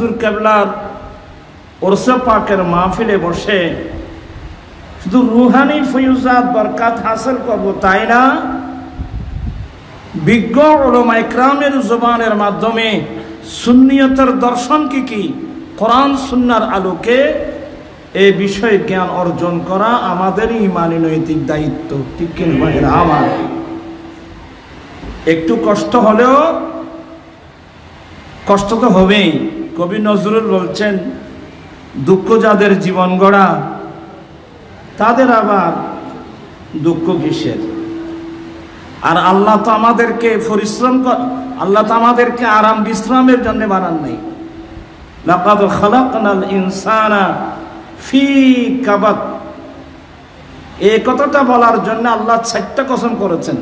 হুজুর কেবলার ওরসে পাকের মাহফিলে বসে শুধু রুহানি ফয়ুজাত বরকাত হাসিল করব তাই না, বিজ্ঞ উলামা ইকরামের জবানের মাধ্যমে সুন্নিয়তের দর্শন কি কোরআন সুন্নাহর আলোকে এই বিষয়ে জ্ঞান অর্জন করা আমাদের ইমানি নৈতিক দায়িত্ব। ঠিক কি না? আমার একটু কষ্ট হলেও কষ্ট তো হবেই। কবি নজরুল বলছেন, দুঃখ যাদের জীবন গড়া তাদের আবার দুঃখ কিসের। আর আল্লাহ তো আমাদেরকে পরিশ্রম আল্লাহ তো আমাদেরকে আরাম বিশ্রামের জন্য বানান নাই। লাকাদ খালাকনাল ইনসানা ফি কাবাদ, এই কথাটা বলার জন্য আল্লাহ 4টা কসম করেছেন।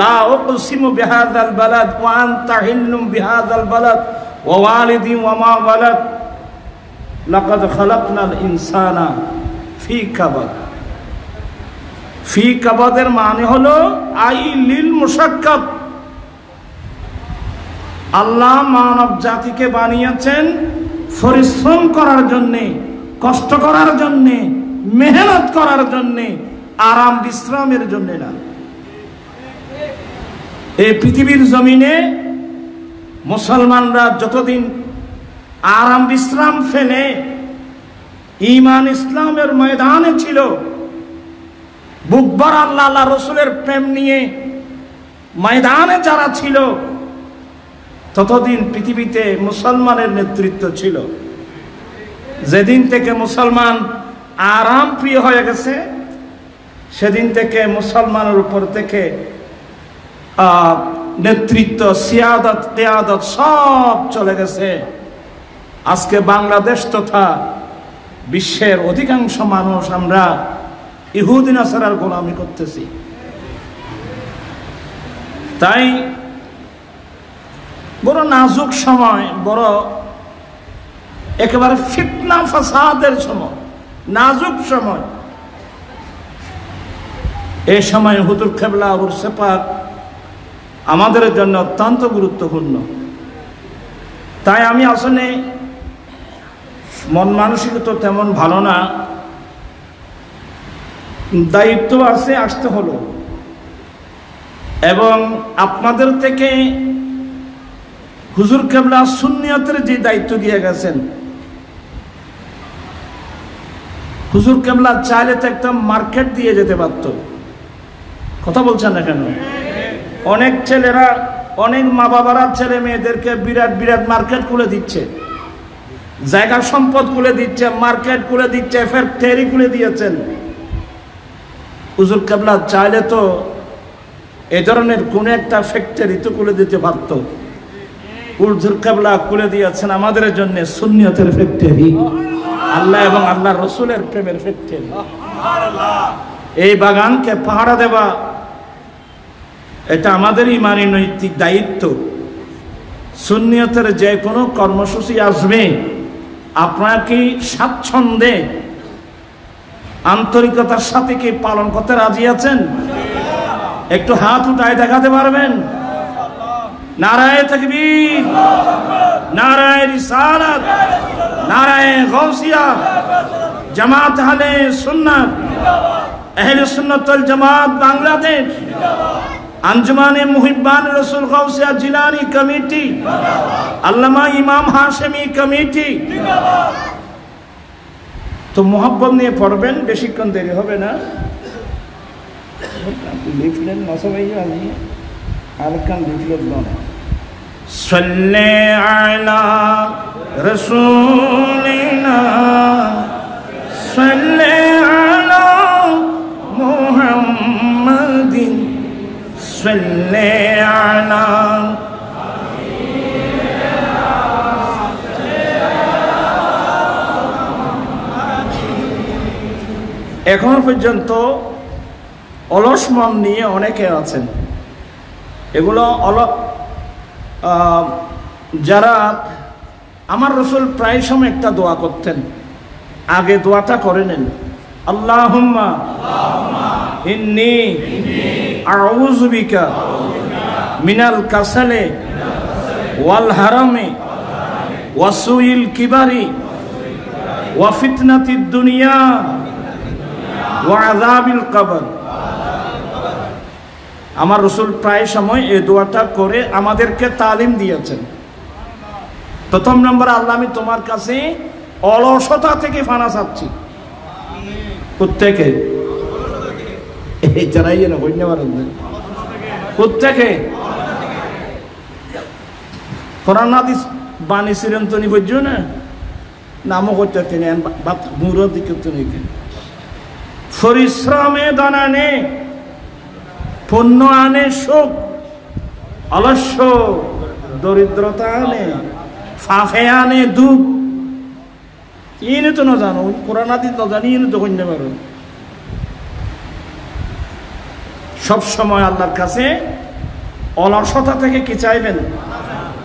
লা উকসিমু বিহাযাল বালাদ ওয়া আনতা হিল্লুম বিহাযাল বালাদ ওয়া ওয়ালিদিন ওয়া মা ওয়ালাদ লাকাদ খালাকনাল ইনসানা ফি কাবাদ। ফি কাবাদের মানে হলো আই লিল মুশাক্কাত। আল্লাহ মানব জাতিকে বানিয়েছেন পরিশ্রম করার জন্যে, কষ্ট করার জন্যে, মেহনত করার জন্যে, আরাম বিশ্রামের জন্যে না। এই পৃথিবীর জমিনে মুসলমানরা যতদিন আরাম বিশ্রাম ফেলে ঈমান ইসলামের ময়দানে ছিল, বুকভর আল্লাহ আল্লাহ রসুলের প্রেম নিয়ে ময়দানে যারা ছিল, ততদিন পৃথিবীতে মুসলমানের নেতৃত্ব ছিল। যেদিন থেকে মুসলমান আরাম প্রিয় হয়ে গেছে, সেদিন থেকে মুসলমানের উপর থেকে নেতৃত্ব, সিয়াদত, কিয়াদত সব চলে গেছে। আজকে বাংলাদেশ তথা বিশ্বের অধিকাংশ মানুষ আমরা ইহুদি নাসারার গোলামি করতেছি। তাই বড় নাজুক সময়, বড় একেবারে ফিতনা ফাসাদের সময়, নাজুক সময়। এই সময় হুজুর কেবলা উরসে পাক আমাদের জন্য অত্যন্ত গুরুত্বপূর্ণ। তাই আমি আসলে মন মানসিকতা তেমন ভালো না, দায়িত্ব আছে, আসতে হলো। এবং আপনাদের থেকে হুজুর কেবলা সুন্নিয়তের যে দায়িত্ব দিয়ে গেছেন, হুজুর কেবলা চাইলে তো একটা মার্কেট দিয়ে যেতে পারত। কথা বলছেন না কেন? অনেক ছেলেরা, অনেক মা বাবারা ছেলে মেয়েদেরকে বিরাট বিরাট মার্কেট খুলে দিচ্ছে, জায়গা সম্পদ খুলে দিচ্ছে, মার্কেট খুলে দিচ্ছে, ফ্যাক্টরি খুলে দিয়েছেন। হুজুর কেবলা চাইলে তো এ ধরনের কোন একটা ফ্যাক্টরি তো খুলে দিতে পারত। হুজুর কেবলা খুলে দিয়েছেন আমাদের জন্য সুন্নিয়তের ফ্যাক্টরি, আল্লাহ এবং আল্লাহ রসুলের প্রেমের ফ্যাক্টরি। এই বাগানকে পাহারা দেওয়া এটা আমাদের ইমানি নৈতিক দায়িত্ব। সুন্নিয়তের যে কোনো কর্মসূচি আসবে, আপনারা কি স্বাচ্ছন্দ্যে আন্তরিকতার সাথে কি পালন করতে রাজি আছেন? একটু হাত উঠায় দেখাতে পারবেন? নারায়ে তাকবীর, নারায়ে রিসালাত, নারায়ে গাউসিয়া, জামাত আহলে সুন্নাত, আহলে সুন্নাত ওয়াল জামাত বাংলাদেশ, আঞ্জুমানে মুহিব্বান রাসূল গাউসিয়া জিলানী কমিটি, আল্লামা ইমাম হাশেমি কমিটি। তো মোহাব্বত নিয়ে পড়বেন, বেশিক্ষণ দেরি হবে না। লিখলেন নসবাই আমি আলকান লিখলেন না। সাল্লি আলা রাসূলিনা সাল্লি আলা মুহাম্মাদিন সাল্লি আলা। এখন পর্যন্ত অলস মন নিয়ে অনেকে আছেন। এগুলো যারা আমার রসুল প্রায় সময় একটা দোয়া করতেন, আগে দোয়াটা করে নেন। আল্লাহুম্মা ইন্নী আউযু বিকা মিনাল কাসালে ওয়াল হারামে ওয়াসুইল কিবারি ওয়া ফিতনাতিদ দুনিয়া ওয়া আযাবিল কবর। আমার রাসূল প্রায় সময় এই দোয়াটা করে আমাদেরকে তালিম দিয়েছেন। প্রথম নম্বর, আল্লাহ আমি তোমার কাছে অলসতা থেকে ফানা চাচ্ছি। কোত্থেকে? এই জানাই না ধন্যবাদ। কোত্থেকে? কোরআন হাদিস বাণী চিরন্তনী বুঝছো না, নামও করতে তিনি মুরো দিকে তুমি পরিশ্রমে দান আনে, পুণ্য আনে সুখ, অলস্য দরিদ্রতা আনে, ফাফে আনে দুঃখ। ইনি তো না জানো, কোরআন হাদিস না জানি, ইনি তো কন্যা পারো। সবসময় আল্লাহর কাছে অলসতা থেকে কি চাইবেন?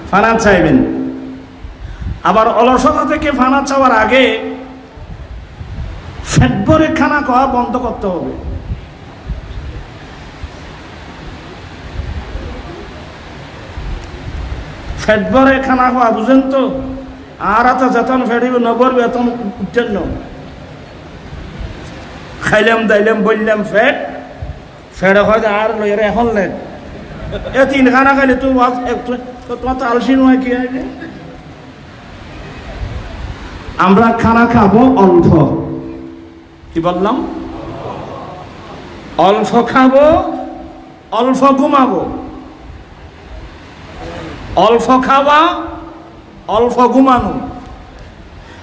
ফানা চাইবেন। আবার অলসতা থেকে ফানা চাওয়ার আগে পেট ভরে খানা খাওয়া বন্ধ করতে হবে। পেট ভরে খানা খাওয়া বুঝেন তো? আর এত যেতন ফেরিব নবর বেতন উঠছেন, খাইলাম দাইলাম বললাম ফেট ফেড়ে হয় আর লইয়ার এখন লেন এ তিন খানা খাইলে তুই তোমার তো আলসি নয় কি? আমরা খানা খাবো অল্প, কি বললাম? অল্প খাবো, অল্প ঘুমাবো। অল্প খাওয়া, অল্প ঘুমানো।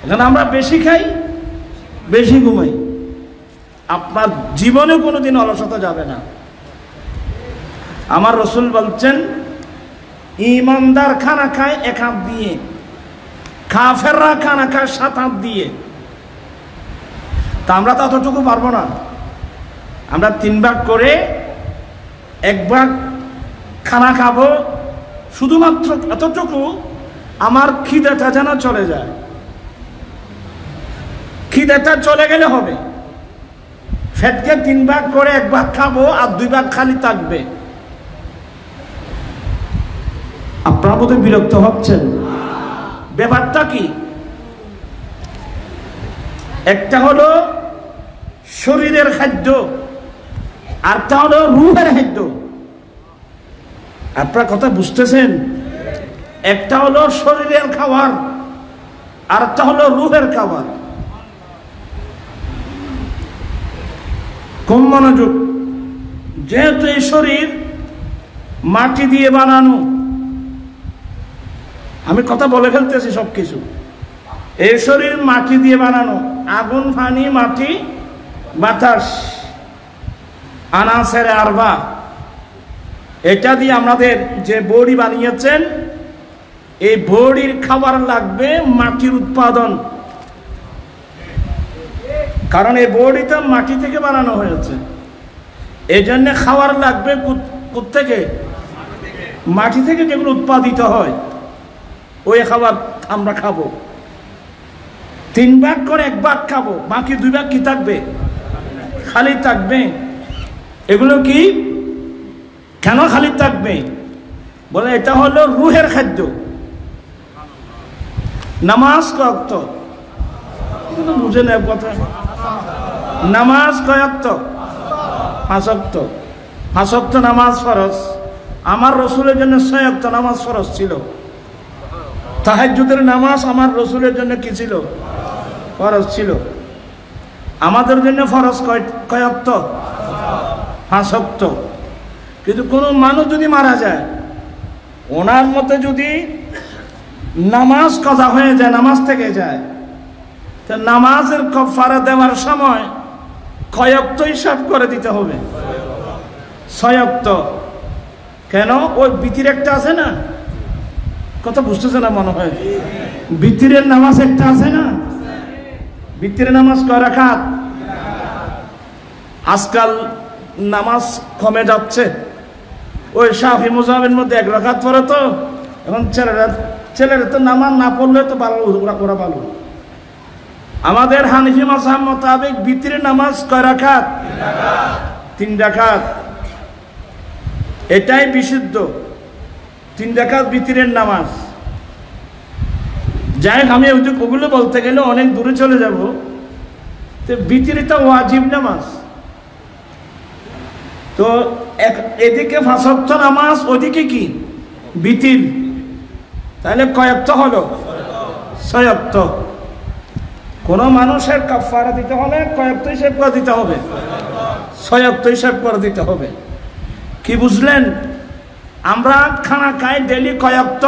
এখানে আমরা বেশি খাই, বেশি ঘুমাই। আপনার জীবনে কোনোদিন অলসতা যাবে না। আমার রাসূল বলছেন, ঈমানদার খানা খায় এক হাত দিয়ে, কাফেররা খানা খায় 7 হাত দিয়ে। তা আমরা তো অতটুকু পারবো না। আমরা 3 ভাগ করে 1 ভাগ খানা খাবো, শুধুমাত্র এতটুকু আমার খিদেটা যেন চলে যায়। খিদেটা চলে গেলে হবে। ফেটকে 3 ভাগ করে 1 ভাগ খাবো আর 2 ভাগ খালি থাকবে। আপনারা বোধহয় বিরক্ত হচ্ছেন। ব্যাপারটা কি? একটা হলো শরীরের খাদ্য, আরটা হলো রূহের খাদ্য। আপনারা কথা বুঝতেছেন? একটা হলো শরীরের খাবার, আরটা হলো রূহের খাবার। কম মনোযোগ। যেহেতু এই শরীর মাটি দিয়ে বানানো, আমি কথা বলে ফেলতেছি সবকিছু। এই শরীর মাটি দিয়ে বানানো, আগুন, পানি, মাটি, বাতাস, আনাসেরে আরবা, এটা দিয়ে আমাদের যে বডি বানিয়েছেন, এই বডির খাবার লাগবে মাটির উৎপাদন। কারণ এই বডিটা মাটি থেকে বানানো হয়েছে। এই জন্য খাবার লাগবে কোত্থেকে? মাটি থেকে যেগুলো উৎপাদিত হয়, ওই খাবার আমরা খাবো। 3 ভাগ করে 1 ভাগ খাবো, বাকি 2 ভাগ কি থাকবে? খালি থাকবে। এগুলো কি কেন খালি থাকবে? বলে এটা হলো রূহের খাদ্য। নামাজ কয় ওয়াক্ত? বুঝে নেব কথা। নামাজ কয় ওয়াক্ত? 5 ওয়াক্ত। 5 ওয়াক্ত নামাজ ফরজ। আমার রাসূলের জন্য 6 ওয়াক্ত নামাজ ফরজ ছিল। তাহাজ্জুদের নামাজ আমার রাসূলের জন্য কি ছিল? ফরজ ছিল। আমাদের জন্য ফরজ কয় ওয়াক্ত? 5 ওয়াক্ত। কিন্তু কোনো মানুষ যদি মারা যায়, ওনার মতে যদি নামাজ কাজা হয়ে যায়, নামাজ থেকে যায়, তা নামাজের কাফারা দেওয়ার সময় কয় ওয়াক্ত হিসাব করে দিতে হবে? 6 ওয়াক্ত। কেন? ওই ভিতরে একটা আছে না, কথা বুঝতেছে না মনে হয়। ভিতরের নামাজ একটা আছে না, ভিতরের নামাজ কয় রাকাত? আজকাল নামাজ কমে যাচ্ছে। ওই শাফি মুজাহিবের মধ্যে 1 রাকাত পড়ে তো এখন ছেলেরা তো নামাজ না পড়লে তো ভালো, ওরা ভালো। আমাদের হানিফি মাযহাব মোতাবেক ভিতরের নামাজ কয় রাকাত? 3 রাকাত। এটাই বিশুদ্ধ। 3 রাকাত ভিতরের নামাজ। যাই হোক, আমি ওগুলো বলতে গেলে অনেক দূরে চলে যাব। তো বিতিরিতা ওয়াজিব নামাজ, তো এদিকে 5 ওয়াক্ত নামাজ, ওদিকে কি বিতির, তাহলে কয়েকত হলো 6 ওয়াক্ত। কোন মানুষের কাফারা দিতে হলে কয়েকত হিসাব করে দিতে হবে, 6 ওয়াক্ত হিসাব করে দিতে হবে। কি বুঝলেন? আমরা খানা খাই ডেলি কয়েকত,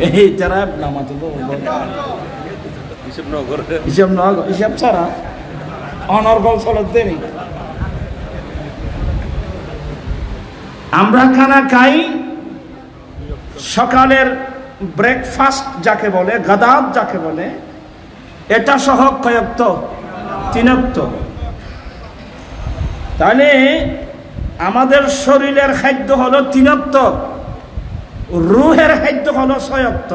এই যারা নামাতে হিসাব ছাড়া অনর্গল চলত দেরি। আমরা খানা খাই সকালের ব্রেকফাস্ট যাকে বলে, গাদাত যাকে বলে, এটা সহ কয়েকত 3 ওয়াক্ত। তাহলে আমাদের শরীরের খাদ্য হলো 3 ওয়াক্ত, রুহের খাদ্য হলো 6 ওয়াক্ত।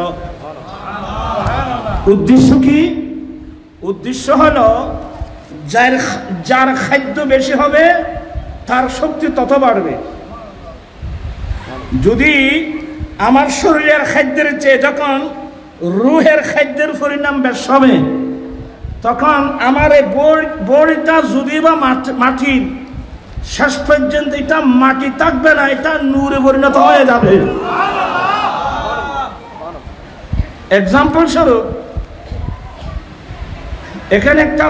উদ্দেশ্য কি? উদ্দেশ্য হলো যার খাদ্য বেশি হবে তার শক্তি তত বাড়বে। যদি আমার শরীরের খাদ্যের চেয়ে যখন রুহের খাদ্যের পরিণাম বেশ হবে, তখন আমার এই বড়িটা যদি বা মাটির শেষ পর্যন্ত এটা মাটি থাকবে না, এটা নূরে পরিণত হয়ে যাবে। এক্সাম্পল স্বরূপ, এখানে একটা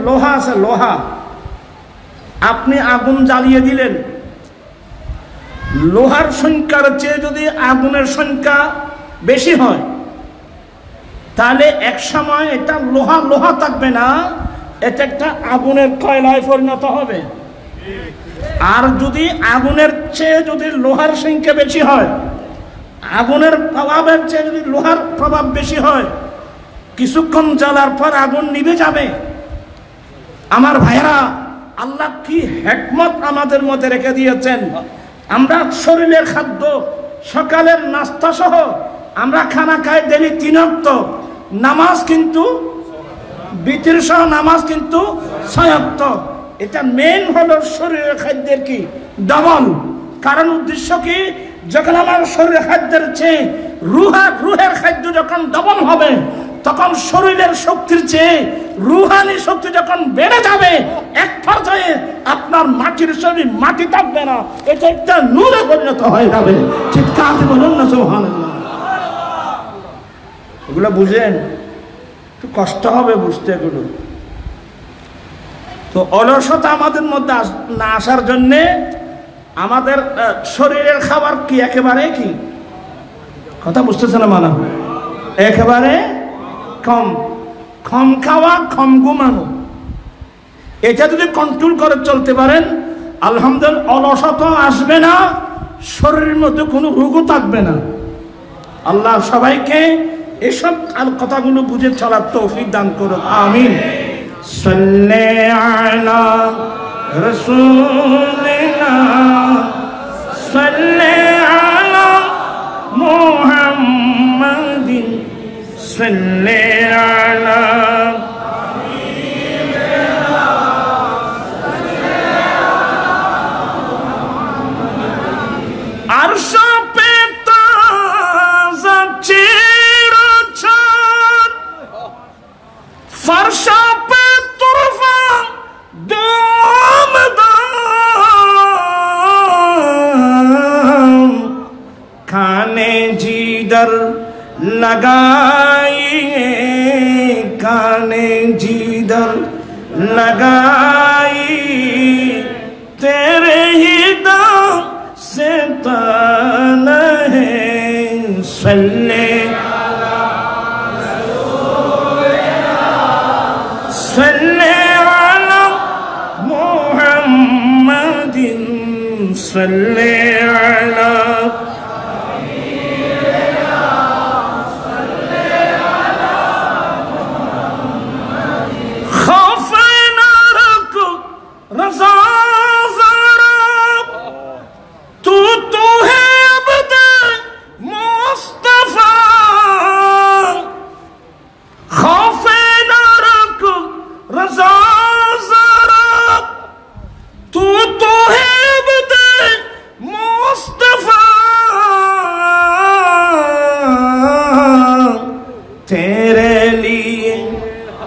লোহা আছে, লোহা আপনি আগুন জ্বালিয়ে দিলেন, লোহার সংখ্যার চেয়ে যদি আগুনের সংখ্যা বেশি হয়, তাহলে এক সময় এটা লোহা থাকবে না, এটা একটা আগুনের কয়লায় পরিণত হবে। আর যদি আগুনের চেয়ে যদি লোহার সংখ্যা বেশি হয়, আগুনের প্রভাবের চেয়ে যদি লোহার প্রভাব বেশি হয়, কিছুক্ষণ জ্বালার পর আগুন নিভে যাবে। আমার ভাইরা, আল্লাহ কি হিকমত আমাদের মধ্যে রেখে দিয়েছেন। আমরা শরীরের খাদ্য, সকালের নাস্তা সহ আমরা খানা খাই ডেলি 3 ওয়াক্ত, নামাজ কিন্তু বিতির সহ নামাজ কিন্তু 6 ওয়াক্ত। এটা মেইন হলো শরীরের খাদ্যের কি ডবল। কারণ উদ্দেশ্য কি? যখন আমার শরীরের খাদ্যের চেয়ে রুহের খাদ্য যখন ডবল হবে, তখন শরীরের শক্তির চেয়ে রুহানি শক্তি যখন বেড়ে যাবে, এক পর্যায়ে আপনার মাটির শরীর মাটি থাকবে না, এটা একটা নূরে পরিণত হয়ে যাবে। চিৎকার বলুন না সুবহানাল্লাহ। এগুলো বুঝেন, একটু কষ্ট হবে বুঝতে এগুলো। তো অলসতা আমাদের মধ্যে না আসার জন্যে আমাদের শরীরের খাবার কি একেবারে কি কথা বুঝতেছে না, মানা একেবারে কম খাওয়া, কম ঘুমানো, এটা যদি কন্ট্রোল করে চলতে পারেন, আলহামদুলিল্লাহ, অলসতা আসবে না, শরীরের মধ্যে কোনো রোগও থাকবে না। আল্লাহ সবাইকে এসব কথাগুলো বুঝে চলার তৌফিক দান করুন, আমিন। সাল্লি আলা রাসূলিনা, সাল্লি আলা মুহাম্মাদিন, সাল্লি আলা আরশ পে তাজা চিরচর, ফরশ পে তুরফা দামদাম, খানে জিদর लगाइए, काने जिधर लगाई, तेरे ही दाम से ताना है। सल्ले सल्ले अला मुहम्मदिन, सल्ले अला रज़ा ज़रब, तू है अब्द मुस्तफ़ा, खौफ़े न रख रज़ा ज़रब, तू है अब्द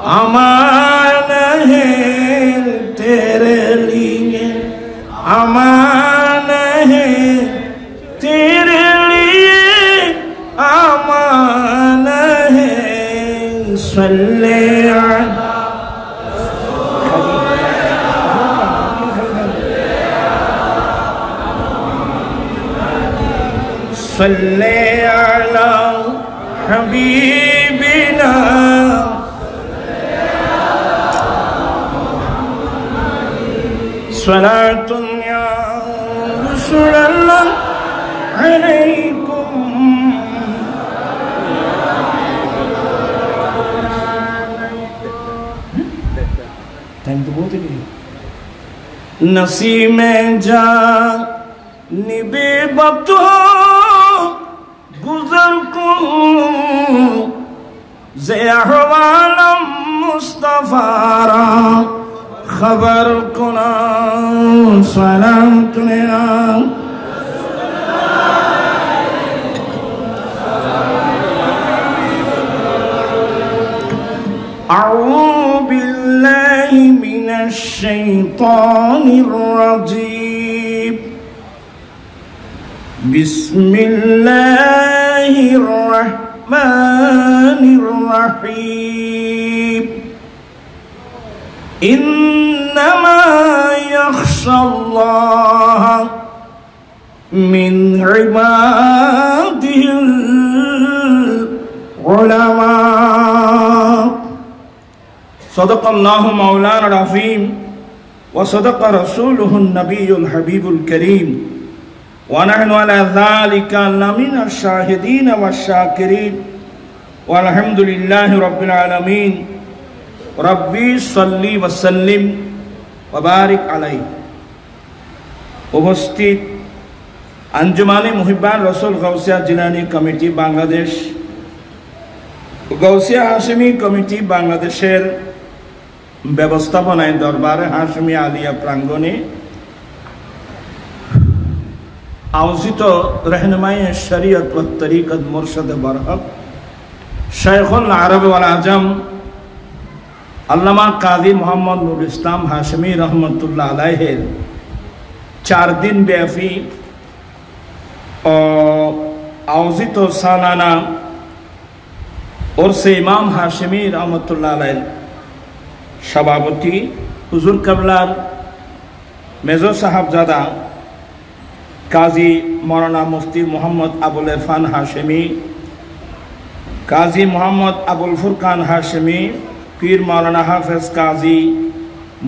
अमान है तेरे लिए, अमान है तेरे लिए, अमान है सल्ले अला सल्ले अला हबीबिना सलातुन या रसूलल्लाह अलैकुम। टाइम तो बहुत ही नसीमे जा निबे बतो गुजर को जे अहवालम मुस्तफारा खबर कुना सलाम तुनिया अऊज़ु बिल्लाहि मिनश शैतानिर रजीम बिस्मिल्लाहिर रहमानिर रहीम इन्नमा यख्शल्लाह मिन इबादिहिल उलमा। सदक़ल्लाहु मौलाना अज़ीम व सदक़ रसूलुहुन नबियुल हबीबुल करीम व नहनु अला ज़ालिका लमिनश शाहिदीन वश्शाकिरीन वल्हम्दुलिल्लाहि रब्बिल आलमीन। रब्बी सल्ली व सल्लिम व बारिक अलैहि। उपस्थित अंजुमाने मुहिब्बान रसूल गौसिया जिलानी कमिटी बांग्लादेश, गौसिया हाशिमी कमिटी बांग्लादेशेर ব্যবস্থাপনায় দরবারে হাশমি আলিয়া প্রাঙ্গণে আয়োজিত रहनुमाई शरीयत व तरीक़त मुर्शद बरहक शेखुल अरब वल आजम अल्लामा काजी मोहम्मद नूर इस्लाम हाशमी रहमतुल्लाह अलैहिर 4 दिन व्यापी आयोजित सालाना उर्स इमाम हाशमी रहमतुल्लाह अलैह सभापति हुजूर कबलार मेजर साहबजादा काजी मौलाना मुफ्ती मोहम्मद अबुल इरफान हाशमी, काजी मोहम्मद अबुल फुरकान हाशमी, पीर मौलाना हाफिज काजी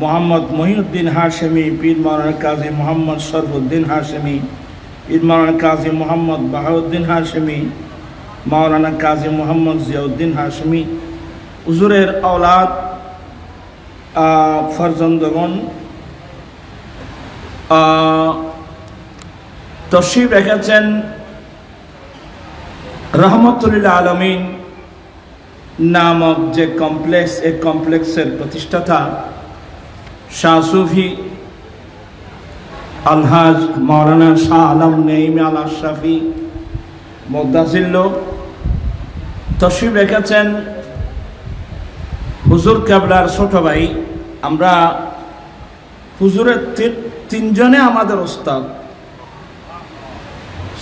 मोहम्मद मोहिउद्दीन हाशमी, पीर मौलाना काजी मोहम्मद शरफुद्दीन हाशमी, पीर मौलाना काजी मोहम्मद बहाउद्दीन हाशमी, मौलाना काजी मोहम्मद जियाउद्दीन हाशमी, हुजूरेर औलाद फरजंदगण तशरीफ रेखेছেন रहमतुल आलमीन नामक जे कमप्लेक्स, एक कमप्लेक्सर प्रतिष्ठाता शाह सूफी अलहाज मौलाना शाह आलम नईम आल अशरफी मुद्दासिल्लो तशरीफ रेखेছেন हुजूर केबलार छोट भाई। আমরা হুজুরের 3 জনে আমাদের ওস্তাদ।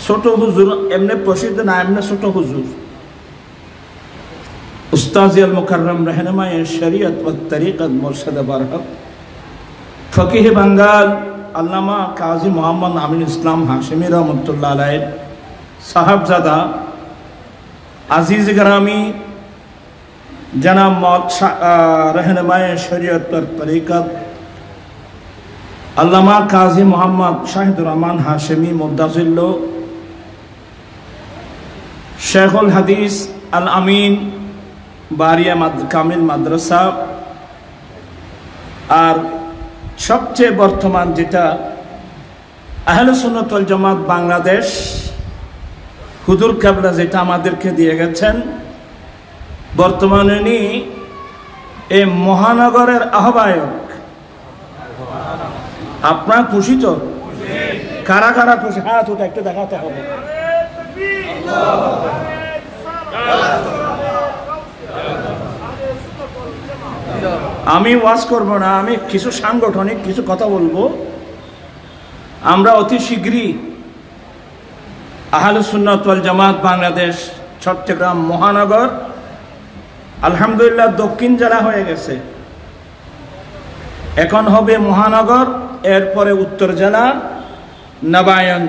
ছোট হুজুর এমনি প্রসিদ্ধ না, এমনি ছোট হুজুর উস্তাদ আল মুকাররম रहनुमाई शरीयत व तरीक़त मुर्शद बरहक फकीह बंगाल अल्लामा काजी मोहम्मद आमिन इस्लाम हाशमी रहमतुल्लाह अलैह साहबजादा अजीज ग्रामी जनाब रहनुमाई शरीयत व तरीक़त अल्लामा काजी मोहम्मद शाहिदुर रहमान हाशमी मुद्दासिल्लो, शेखुल हदीस अल अमीन बारिया कामिल माद्रासा और सबचेয়ে बर्तमान जेटा आहले सुन्नत वल जमात बांग्लादेश हुजूर केबला जेटा आमादेरके दिए गेছেন बर्तमाने उनी ए महानगरेर आह्वायक। আপনারা খুশি তো? কারা কারা খুশি হাত উঠে একটু দেখাতে হবে। আমি ওয়াজ করব না, আমি কিছু সাংগঠনিক কিছু কথা বলবো। আমরা অতি শীঘ্রই আহলে সুন্নাত ওয়াল জামাত বাংলাদেশ চট্টগ্রাম মহানগর, আলহামদুলিল্লাহ দক্ষিণ জেলা হয়ে গেছে, এখন হবে মহানগর, এরপরে উত্তর জেলা নবায়ন।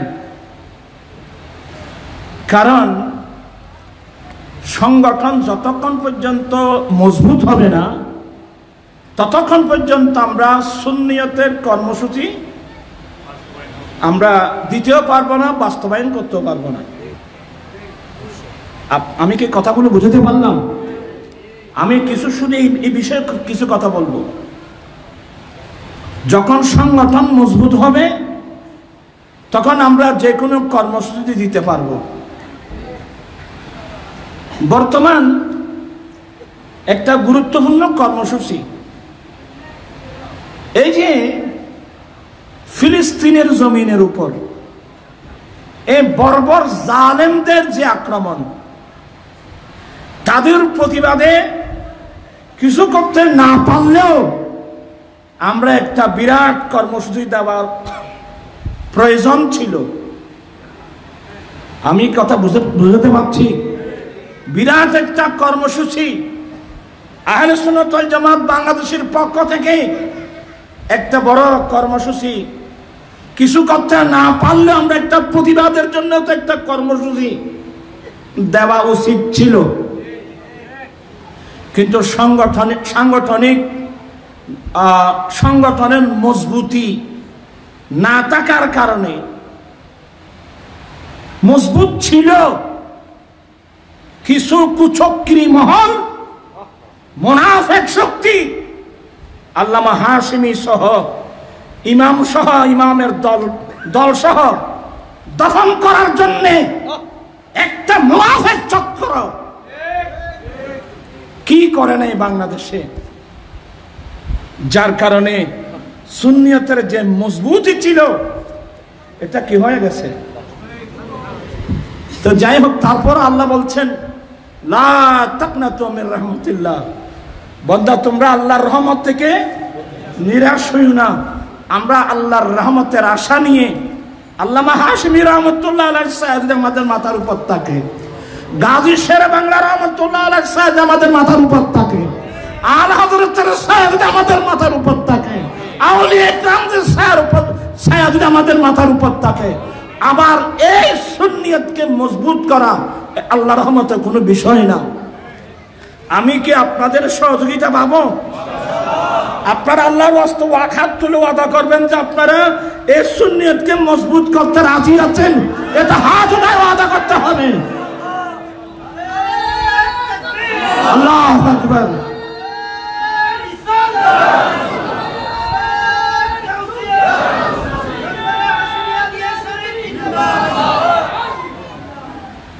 কারণ সংগঠন যতক্ষণ পর্যন্ত মজবুত হবে না ততক্ষণ পর্যন্ত আমরা সুন্নিয়তের কর্মসূচি আমরা দিতেও পারবো না, বাস্তবায়ন করতেও পারবো না। আমি কি কথাগুলো বুঝাতে পারলাম? আমি কিছু শুধু এই বিষয়ে কিছু কথা বলবো। যখন সংগঠন মজবুত হবে তখন আমরা যে কোনো কর্মসূচি দিতে পারবো। বর্তমান একটা গুরুত্বপূর্ণ কর্মসূচি এই যে ফিলিস্তিনের জমিনের উপর এই বর্বর জালেমদের যে আক্রমণ, তাদের প্রতিবাদে কিছু করতে না পারলেও আমরা একটা বিরাট কর্মসূচি দেওয়ার প্রয়োজন ছিল। আমি কথা বুঝাতে পারছি? বিরাট একটা কর্মসূচি আহলে সুন্নাত ওয়াল জামাত বাংলাদেশের পক্ষ থেকে একটা বড় কর্মসূচি, কিছু করতে না পারলে আমরা একটা প্রতিবাদের জন্য তো একটা কর্মসূচি দেওয়া উচিত ছিল। কিন্তু সংগঠনের মজবুতি না থাকার কারণে, মজবুত ছিল কিছু কুচক্রী মহল, মুনাফিক শক্তি, আল্লামা হাশিমি সহ ইমামের দল সহ দফন করার জন্য একটা মুনাফিক চক্র কি করে নাই বাংলাদেশে, যার কারণে সুন্নিয়তের যে মজবুতি ছিল এটা কি হয়ে গেছে। তো যাই হোক, তারপর আল্লাহ বলছেন লা তাকনাতু মির রাহমাতিল্লাহ, বান্দা তোমরা আল্লাহর রহমত থেকে নিরাশ হইও না। আমরা আল্লাহর রহমতের আশা নিয়ে, আল্লামা হাশিমি রহমতুল্লাহ আলাইহি সাহেব আমাদের মাথার উপর থাকে, গাজী শের বাংলা রহমতুল্লাহ আলাইহি সাহেব আমাদের মাথার উপর থাকে, আল হযরতের সাহেব আমাদের মাথার উপর থাকে, আউলিয়া কিরামদের সাহেব আমাদের মাথার উপর থাকে। আবার এই সুন্নিয়তকে মজবুত করা আল্লাহর রহমতের কোনো বিষয় না। আমি কি আপনাদের সহযোগিতা পাবো? আপনারা আল্লাহর ওয়াস্তে ওয়াকাত তুলে ওয়াদা করবেন যে আপনারা এই সুন্নিয়তকে মজবুত করতে রাজি আছেন? এটা হাত উঠায় ওয়াদা করতে হবে। আল্লাহু আকবার।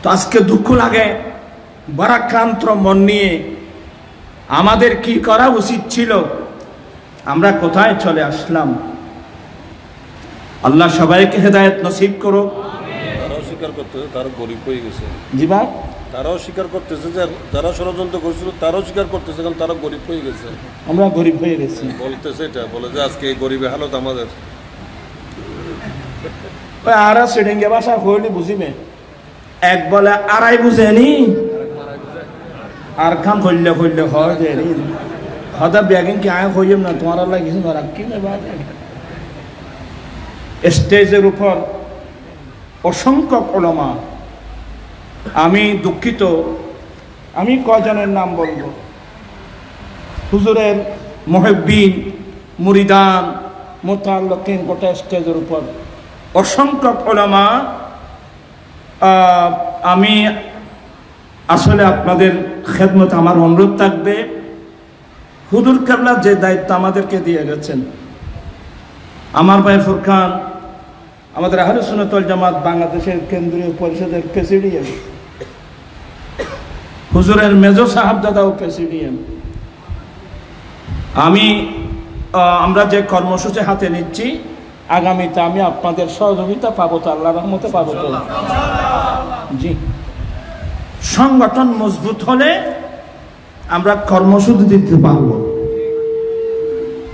তো আজকে দুঃখ লাগে, ভারাক্রান্ত মন নিয়ে আমাদের কি করা উচিত ছিল, আমরা কোথায় চলে আসলাম। আল্লাহ সবাইকে হেদায়েত নসিব করো। তারাও স্বীকার করতেছে তারা গরিব হয়ে গেছে। জি ভাই, তারাও স্বীকার করতেছে যে যারা ষড়যন্ত্র করছিল তারাও স্বীকার করতেছে, কারণ তারা গরিব হয়ে গেছে। আমরা গরিব হয়ে গেছি বলতেছে, এটা বলে যে আজকে এই গরিবের হালত আমাদের। ওই আরা সেডেঙ্গে ভাষা হইলে বুঝিবে, এক বলে আড়াই বুঝেনি, আর খান হইলে হইলে হয় দেনি হদা ব্যাগিং কি আয় হইম না তোমার আল্লাহ কিছু না রাখি না। স্টেজের উপর অসংখ্য উলামা, আমি দুঃখিত, আমি কজনের নাম বলবো, হুজুরের মুহিব্বিন মুরিদান মুতাআল্লিকিন গোটা স্টেজের উপর অসংখ্য উলামা। আমি আসলে আপনাদের খেদমত আমার অনুরোধ থাকবে, হুজুর কেবলা যে দায়িত্ব আমাদেরকে দিয়ে গেছেন, আমার ভাই ফুরকান আমাদের আহলে সুন্নাত ওয়াল জামাত বাংলাদেশের কেন্দ্রীয় পরিষদের প্রেসিডিয়াম, হুজুরের মেজো সাহেবজাদাও প্রেসিডিয়াম, আমরা যে কর্মসূচি হাতে নিচ্ছি আগামীতে আমি আপনাদের সহযোগিতা পাবো তো, আল্লাহর রহমতে পাবো তো। জি, সংগঠন মজবুত হলে আমরা কর্মসূচি দিতে পারবো।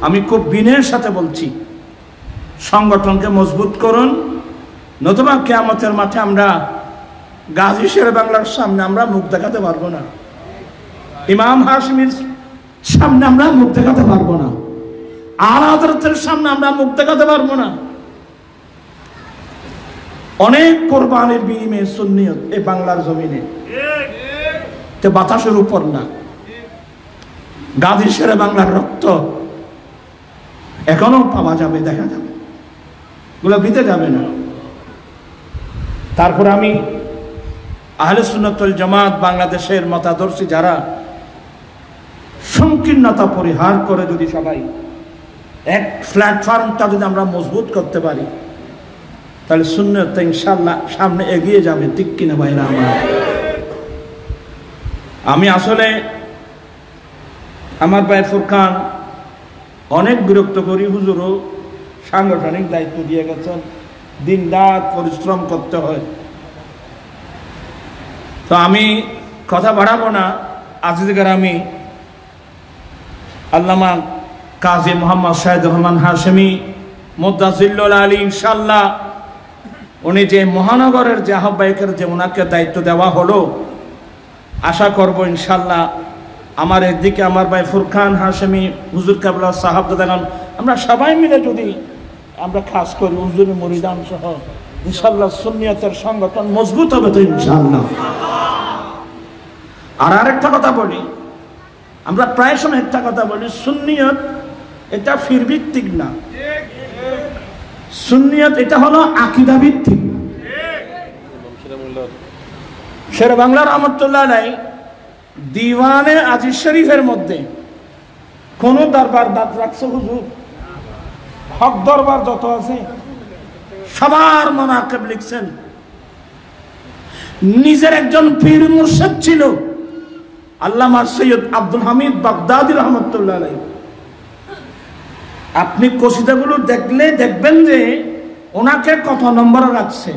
আমি খুব বিনয়ের সাথে বলছি, সংগঠনকে মজবুত করুন, নতুবা কিয়ামতের মাঠে আমরা গাজী শের বাংলার সামনে আমরা মুখ দেখাতে পারবো না, ইমাম হাশমির সামনে আমরা মুখ দেখাতে পারবো না, আলা হযরতের সামনে আমরা মুখ দেখাতে পারবো না। অনেক কোরবানির বিনিময়ে সুন্নিয়ত এই বাংলার জমিনে বাতাসের উপর না, গাজী শেরে বাংলার রক্ত এখনো পাওয়া যাবে, দেখা যাবে, ওগুলো দিতে যাবে না। তারপর আমি আহলে সুন্নাত ওয়াল জামাত বাংলাদেশের মতাদর্শী যারা, সংকীর্ণতা পরিহার করে যদি সবাই এক প্ল্যাটফর্মটা যদি আমরা মজবুত করতে পারি, তাহলে সুন্নাত ইনশাআল্লাহ সামনে এগিয়ে যাবে, ঠিক কিনা ভাইরা আমার? আমি আসলে আমার ভাই ফুরকান অনেক বিরক্ত করি, হুজুরও সাংগঠনিক দায়িত্ব দিয়ে গেছেন, দিন রাত পরিশ্রম করতে হয়, তো আমি কথা বাড়াবো না। আজিজগার আমি আল্লামা কাজী মোহাম্মদ শাহেদ রহমান হাশেমি মুদ্দাজিল্লুল আলী, ইনশাআল্লাহ উনি যে মহানগরের যে আহ্বায়কের যে ওনাকে দায়িত্ব দেওয়া হলো, আশা করব ইনশাআল্লাহ আমার একদিকে আমার ভাই ফুরকান হাশেমি, হুজুর কাবলা সাহাব দাদাগান, আমরা সবাই মিলে যদি আমরা খাস করি হুজুরের মুরিদান সহ, ইনশাআল্লাহ সুন্নিয়তের সংগঠন মজবুত হবে তো ইনশাআল্লাহ। আর আরেকটা কথা বলি, আমরা প্রায় সময় একটা কথা বলি, সুন্নিয়ত এটা ফিরভিত্তিক না, সুন্নিয়ত এটা হলো আকীদা ভিত্তিক। শের বাংলা রহমতুল্লাহ আলাইহি দিওয়ানে আজিজ শরীফের মধ্যে কোন দরবার বাদ রাখছে হুজুর? হক দরবার যত আছে সবার মানাকিব লিখছেন। নিজের একজন পীর মুর্শিদ ছিল আল্লামা সৈয়দ আব্দুল হামিদ বাগদাদী রহমতুল্লাহ আলাইহি। আপনি কসিদাগুলো দেখলে দেখবেন যে ওনাকে কত নম্বরে রাখছে।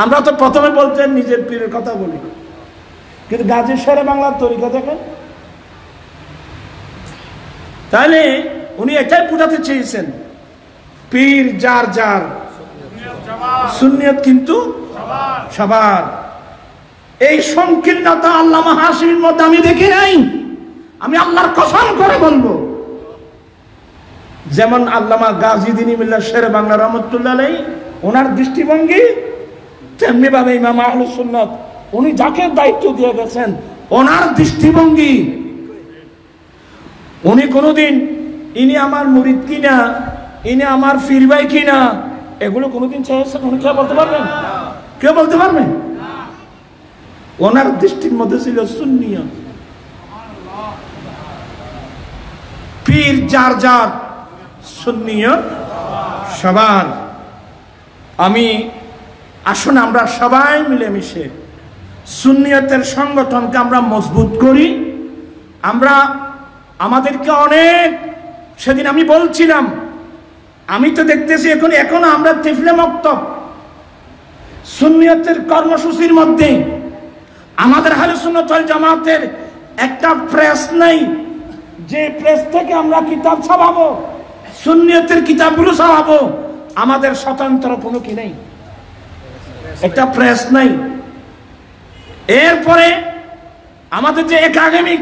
আমরা তো প্রথমে বলতেন নিজের পীরের কথা বলি, কিন্তু গাজী শেরে বাংলার তরিকা দেখেন। তাহলে উনি এটাই বোঝাতে চেয়েছেন, পীর যার যার, সুন্নিয়ত কিন্তু সবার। এই সংকীর্ণতা আল্লামা হাশিমির মধ্যে আমি দেখি নাই, আমি আল্লাহর কসম করে বলবো। যেমন আল্লামা গাজী দ্বীন মিল্লাত শেরে বাংলা রহমতুল্লাহ আলাইহি ওনার দৃষ্টিভঙ্গি, তেমনি ভাবে ইমাম আহলুস সুন্নাত উনি যাকে দায়িত্ব দিয়ে গেছেন ওনার দৃষ্টিভঙ্গি, উনি কোনোদিন ইনি আমার মুরিদ কিনা, ইনি আমার পীর ভাই কিনা, এগুলো কোনোদিন চেয়েছেন উনি কেউ বলতে পারবেন? কেউ বলতে পারবেন? ওনার দৃষ্টির মধ্যে ছিল সুন্নিয়ত, পীর যার যার, সুন্নিয়ত সবার। আমি আসুন আমরা সবাই মিলেমিশে সুন্নিয়তের সংগঠনকে আমরা মজবুত করি। আমরা আমাদেরকে অনেক, সেদিন আমি বলছিলাম, আমি তো দেখতেছি এখন আমরা তিফলে মক্তব সুন্নিয়তের কর্মসূচির মধ্যে আমাদের আহলে সুন্নাত ওয়াল জামাতের একটা প্রেস নেই, যে প্রেস থেকে আমরা কিতাব ছাপাবো, সুন্নিয়তের কিতাবগুলো ছাপাবো, আমাদের স্বতন্ত্র কোনো কি নেই, একটা প্রেস নেই। এরপরে আমাদের যে একাডেমিক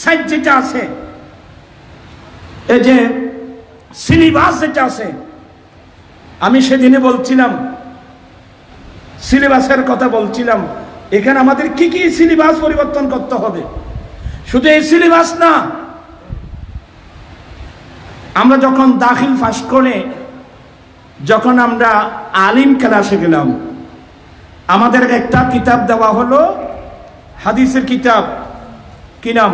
সাইট যেটা আছে, এই যে সিলেবাস যেটা আছে, আমি সেদিনে বলছিলাম, সিলেবাসের কথা বলছিলাম, এখানে আমাদের কি কি সিলেবাস পরিবর্তন করতে হবে। শুধু এই সিলেবাস না, আমরা যখন দাখিল পাস করে যখন আমরা আলিম ক্লাসে গেলাম, আমাদের একটা কিতাব দেওয়া হলো, হাদিসের কিতাব, কি নাম?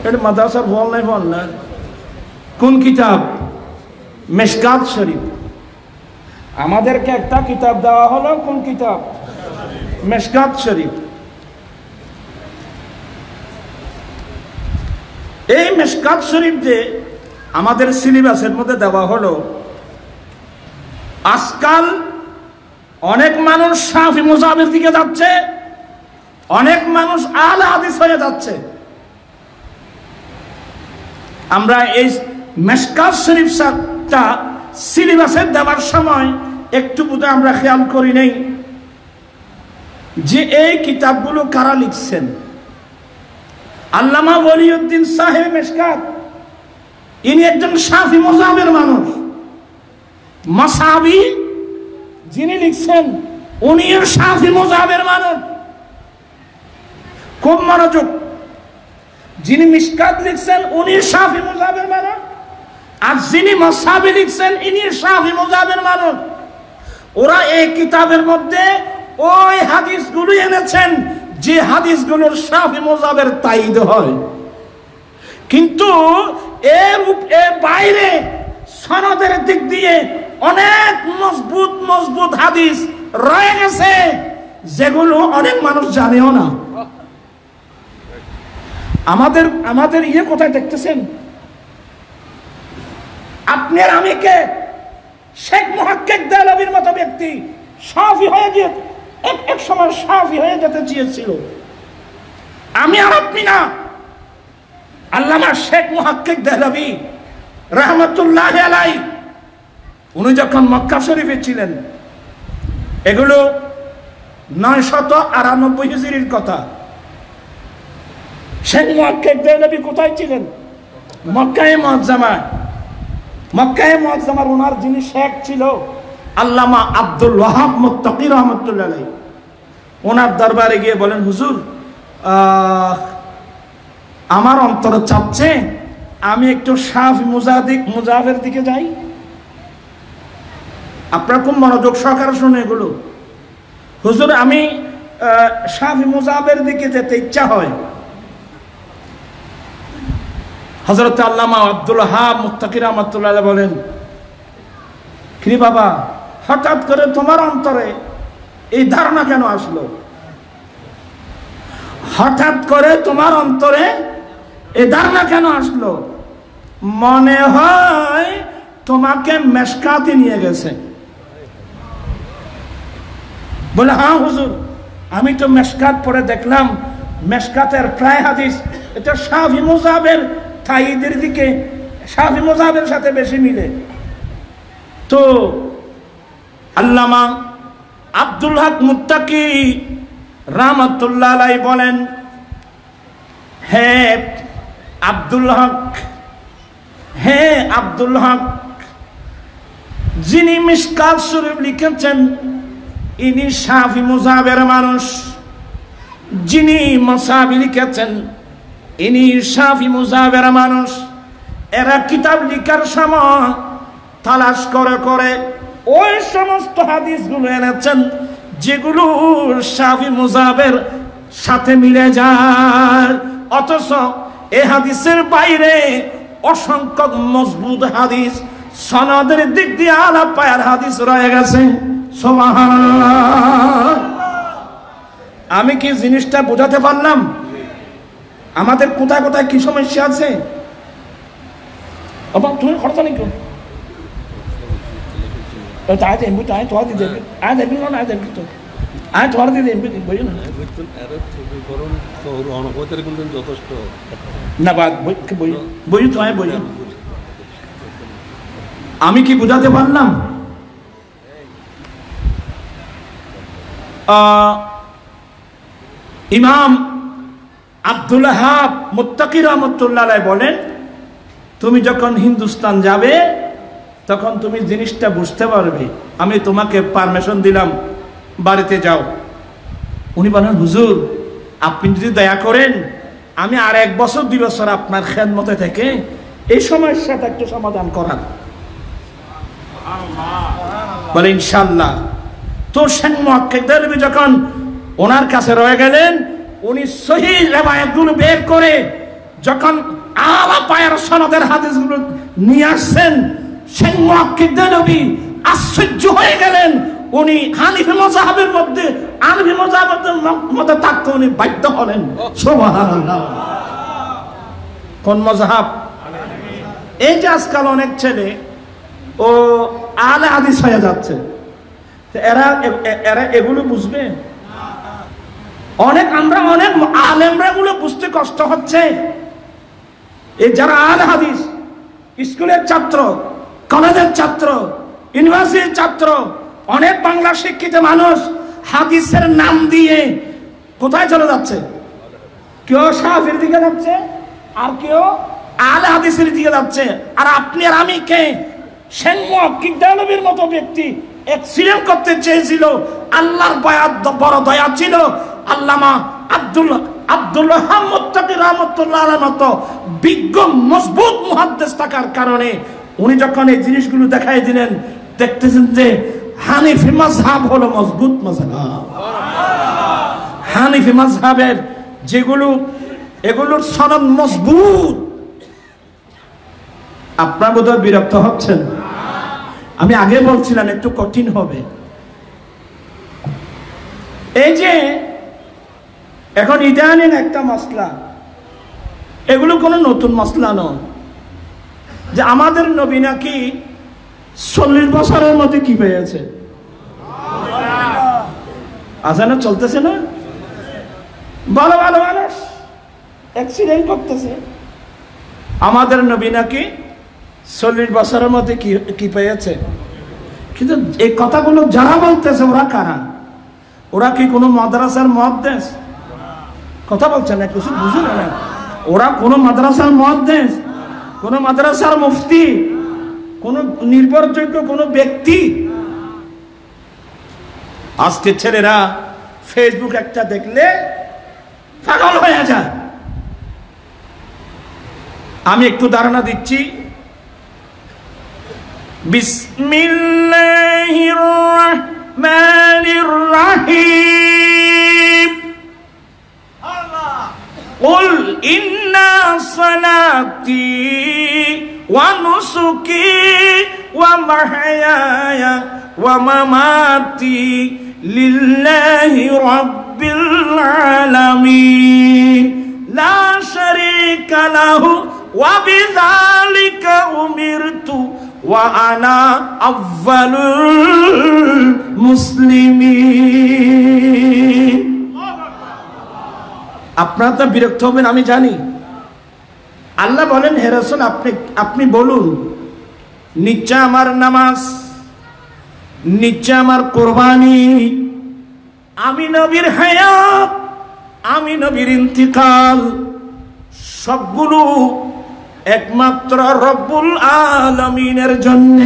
এটা মাদ্রাসার বল নাই, বল না, কোন কিতাব? মিশকাত শরীফ। আমাদেরকে একটা কিতাব দেওয়া হলো, কোন কিতাব? মিশকাত শরীফ। এই মিশকাত শরীফ যে আমাদের সিলেবাসের মধ্যে দেওয়া হলো, আজকাল অনেক মানুষ শাফি মুজাহিবের দিকে যাচ্ছে, অনেক মানুষ আহলে হাদিস হয়ে যাচ্ছে। আমরা এই মেশকাত শরীফটা সিলেবাসে দেওয়ার সময় একটু বোধহয় আমরা খেয়াল করি নাই যে এই কিতাবগুলো কারা লিখছেন। আল্লামা ওলিউদ্দিন সাহেব মেশকাত, ইনি একজন শাফি মাযহাবের মানুষ। মাসাবি যিনি লিখছেন উনিও শাফি মাযহাবের মানুষ। খুব মনোযোগ, যিনি মিশকাত লিখছেন উনি শাফি মাযহাবের মানুষ, আর যিনি মাসাবি লিখছেন ইনি শাফি মাযহাবের মানুষ। ওরা এই কিতাবের মধ্যে ওই হাদিসগুলো এনেছেন যে হাদিসগুলোর শাফি মাযহাবের তাইদ হয়, কিন্তু এর বাইরে সনদের দিক দিয়ে অনেক মজবুত মজবুত হাদিস রয়ে গেছে যেগুলো অনেক মানুষ জানেও না। আমাদের ইয়ে কোথায় দেখতেছেন? আপনার আমি কে? শেখ মুহাক্কিক দেহলভির মতো ব্যক্তি শাফি হয়ে গিয়ে এক সময় শাফি হয়ে যেতে চেয়েছিল। আমি আর আপনি না, আল্লামা শেখ মুহাক্কিক দেহলভি রাহমাতুল্লাহ আলাইহি, উনি যখন মক্কা শরীফে ছিলেন, এগুলো 992 হিজরির কথা। শেখ মুহাক্কিক দেহলভি কোথায় ছিলেন? মক্কায়ে মুআজ্জামায়। মক্কায়ে মুআজ্জামার ওনার যিনি শেখ ছিল আল্লামা আব্দুল ওয়াহাব মুত্তাকি রাহমাতুল্লাহ আলাইহি, ওনার দরবারে গিয়ে বলেন, হুজুর আমার অন্তর চাচ্ছে আমি একটু শাফি মুযহাবের দিকে যাই। আপনারা খুব মনোযোগ সহকারে শুনে এগুলো। হুজুর আমি শাফি মুযহাবের দিকে যেতে ইচ্ছা হয়। হযরত আল্লামা আব্দুল ওয়াহাব মুত্তাকি রাহমাতুল্লাহ আলাইহি বলেন, কি বাবা, হঠাৎ করে তোমার অন্তরে এই ধারণা কেন আসলো? হঠাৎ করে তোমার অন্তরে এই ধারণা কেন আসলো? মনে হয় তোমাকে মেশকাতে নিয়ে গেছে। বলে, হ্যাঁ হুজুর, আমি তো মেশকাত পড়ে দেখলাম, মেশকাতের প্রায় হাদিস এটা শাফি মুযহাবের তাইদের দিকে, শাফি মুযহাবের সাথে বেশি মিলে। তো আল্লামা আব্দুল হক মুত্তাকি রাহমাতুল্লাহ আলাইহি বলেন, হে আব্দুল হক, হে আব্দুল হক, যিনি মিশকাত শরীফ লিখেছেন ইনি শাফি মুযহাবের মানুষ, যিনি মাসাবি লিখেছেন ইনি শাফি মুযহাবের মানুষ। এরা কিতাব লিখার সময় তালাশ করে করে ওই সমস্ত হাদিসগুলো এনেছেন যেগুলো শাফি মুযহাবের সাথে মিলে যায়। অথচ এই হাদিসের বাইরে অসংখ্য মজবুত হাদিস, সনদের দিক দিয়ে আলা পায়ার হাদিস রয়ে গেছে। সুবহানাল্লাহ। আমি কি জিনিসটা বোঝাতে পারলাম? আমাদের কোথায় কোথায় কি সমস্যা আছে? তুমি খরচা নেই কেউ তাই এমবি তাই তোমার দিতে আয় দেখবি না, আয় দেখবি তো আয় তোমার দিতে এমবি বই না যথেষ্ট না বই বই তো আয় বই। আমি কি বুঝাতে পারলাম? ইমাম আব্দুল ওয়াহাব মুত্তাকি রাহমাতুল্লাহ আলাইহি বলেন, তুমি যখন হিন্দুস্তান যাবে তখন তুমি জিনিসটা বুঝতে পারবে। আমি তোমাকে পারমিশন দিলাম, বাড়িতে যাও। উনি বলেন, হুজুর আপনি যদি দয়া করেন আমি আর 1 বছর 2 বছর আপনার খেদমতে থেকে এই সমস্যাটা একটু সমাধান করার। বলে ইনশাআল্লাহ। তো শেখ মুহাক্কিক দেহলভি যখন ওনার কাছে রয়ে গেলেন, উনি সহিহ রিওয়ায়াতগুলো বের করে যখন আলা পায়ের সনদের হাদিসগুলো নিয়ে আসছেন, শেখ মুহাক্কিক দেহলভি আশ্চর্য হয়ে গেলেন। উনি হানিফি মাযহাবের মধ্যে, হানিফি মাযহাবের মধ্যে থাকতে উনি বাধ্য হলেন। সুবহানাল্লাহ। কোন মাযহাব? এই যে আজকাল অনেক ছেলে ও আলে হাদিস হয়ে যাচ্ছে, এরা এগুলো বুঝবে? আমরা অনেক আলেমরা এগুলো বুঝতে কষ্ট হচ্ছে। এই যারা আহলে হাদিস, স্কুলের ছাত্র, কলেজের ছাত্র, ইউনিভার্সিটির ছাত্র, অনেক বাংলা শিক্ষিত মানুষ হাদিসের নাম দিয়ে কোথায় চলে যাচ্ছে? কেউ শাফির দিকে যাচ্ছে, আর কেউ আহলে হাদিসের দিকে যাচ্ছে। আর আপনি আর আমি কে? সেন মুহাক্কিক দেওলভীর মতো ব্যক্তি অ্যাক্সিডেন্ট করতে চেয়েছিল, আল্লাহর বড় দয়া ছিল, আল্লামা আব্দুল্লাহ মুত্তাকি রাহমাতুল্লাহ আলাইহির মতো বিজ্ঞ মজবুত মুহাদ্দিস থাকার কারণে উনি যখন এই জিনিসগুলো দেখাই দিলেন, দেখতেছেন যে হানিফি মাযহাব হলো মজবুত মাযহাব। হানিফি মাযহাবের যেগুলো, এগুলোর সনদ মজবুত। আপনার বোধহয় বিরক্ত হচ্ছেন? আমি আগে বলছিলাম একটু কঠিন হবে। এই যে এখন ইদানিং একটা মাসলা, এগুলো কোনো নতুন মাসলা নয়, যে আমাদের নবী নাকি 40 বছরের মধ্যে কি পেয়েছে? আজানো চলতেছে না? ভালো ভালো মানুষ অ্যাক্সিডেন্ট করতেছে, আমাদের নবী নাকি 40 বছরের মধ্যে কি পেয়েছে? কিন্তু এই কথাগুলো যারা বলতেছে ওরা কারা? ওরা কি কোনো মাদ্রাসার মুহাদ্দিস? কথা বলছেন না, কিছু বুঝুন না। ওরা কোনো মাদ্রাসার মুহাদ্দিস, কোনো মাদ্রাসার মুফতি, কোন নির্ভরযোগ্য কোনো ব্যক্তি? আজকে ছেলেরা ফেসবুক একটা দেখলে পাগল হয়ে যায়। আমি একটু ধারণা দিচ্ছি। বিসমিল্লাহির রাহমানির রাহিম। কুল ইন্না সালাতি ওয়া নুসুকি ওয়া মাহইয়ায়া ওয়া মামাতি লিল্লাহি রাব্বিল আলামিন লা শারীকা লাহু ওয়া বিযালিকা উমিরতু ওয়া আনা আউয়ালুল মুসলিমিন। আপনারা তো বিরক্ত হবেন আমি জানি। আল্লাহ বলেন, হে রাসূল আপনি বলুন, নিশ্চয় আমার নামাজ, নিশ্চয় আমার কোরবানি, আমি নবীর হায়াত, আমি নবীর ইন্তিকাল, সবগুলো একমাত্র রব্বুল আলামিনের জন্য।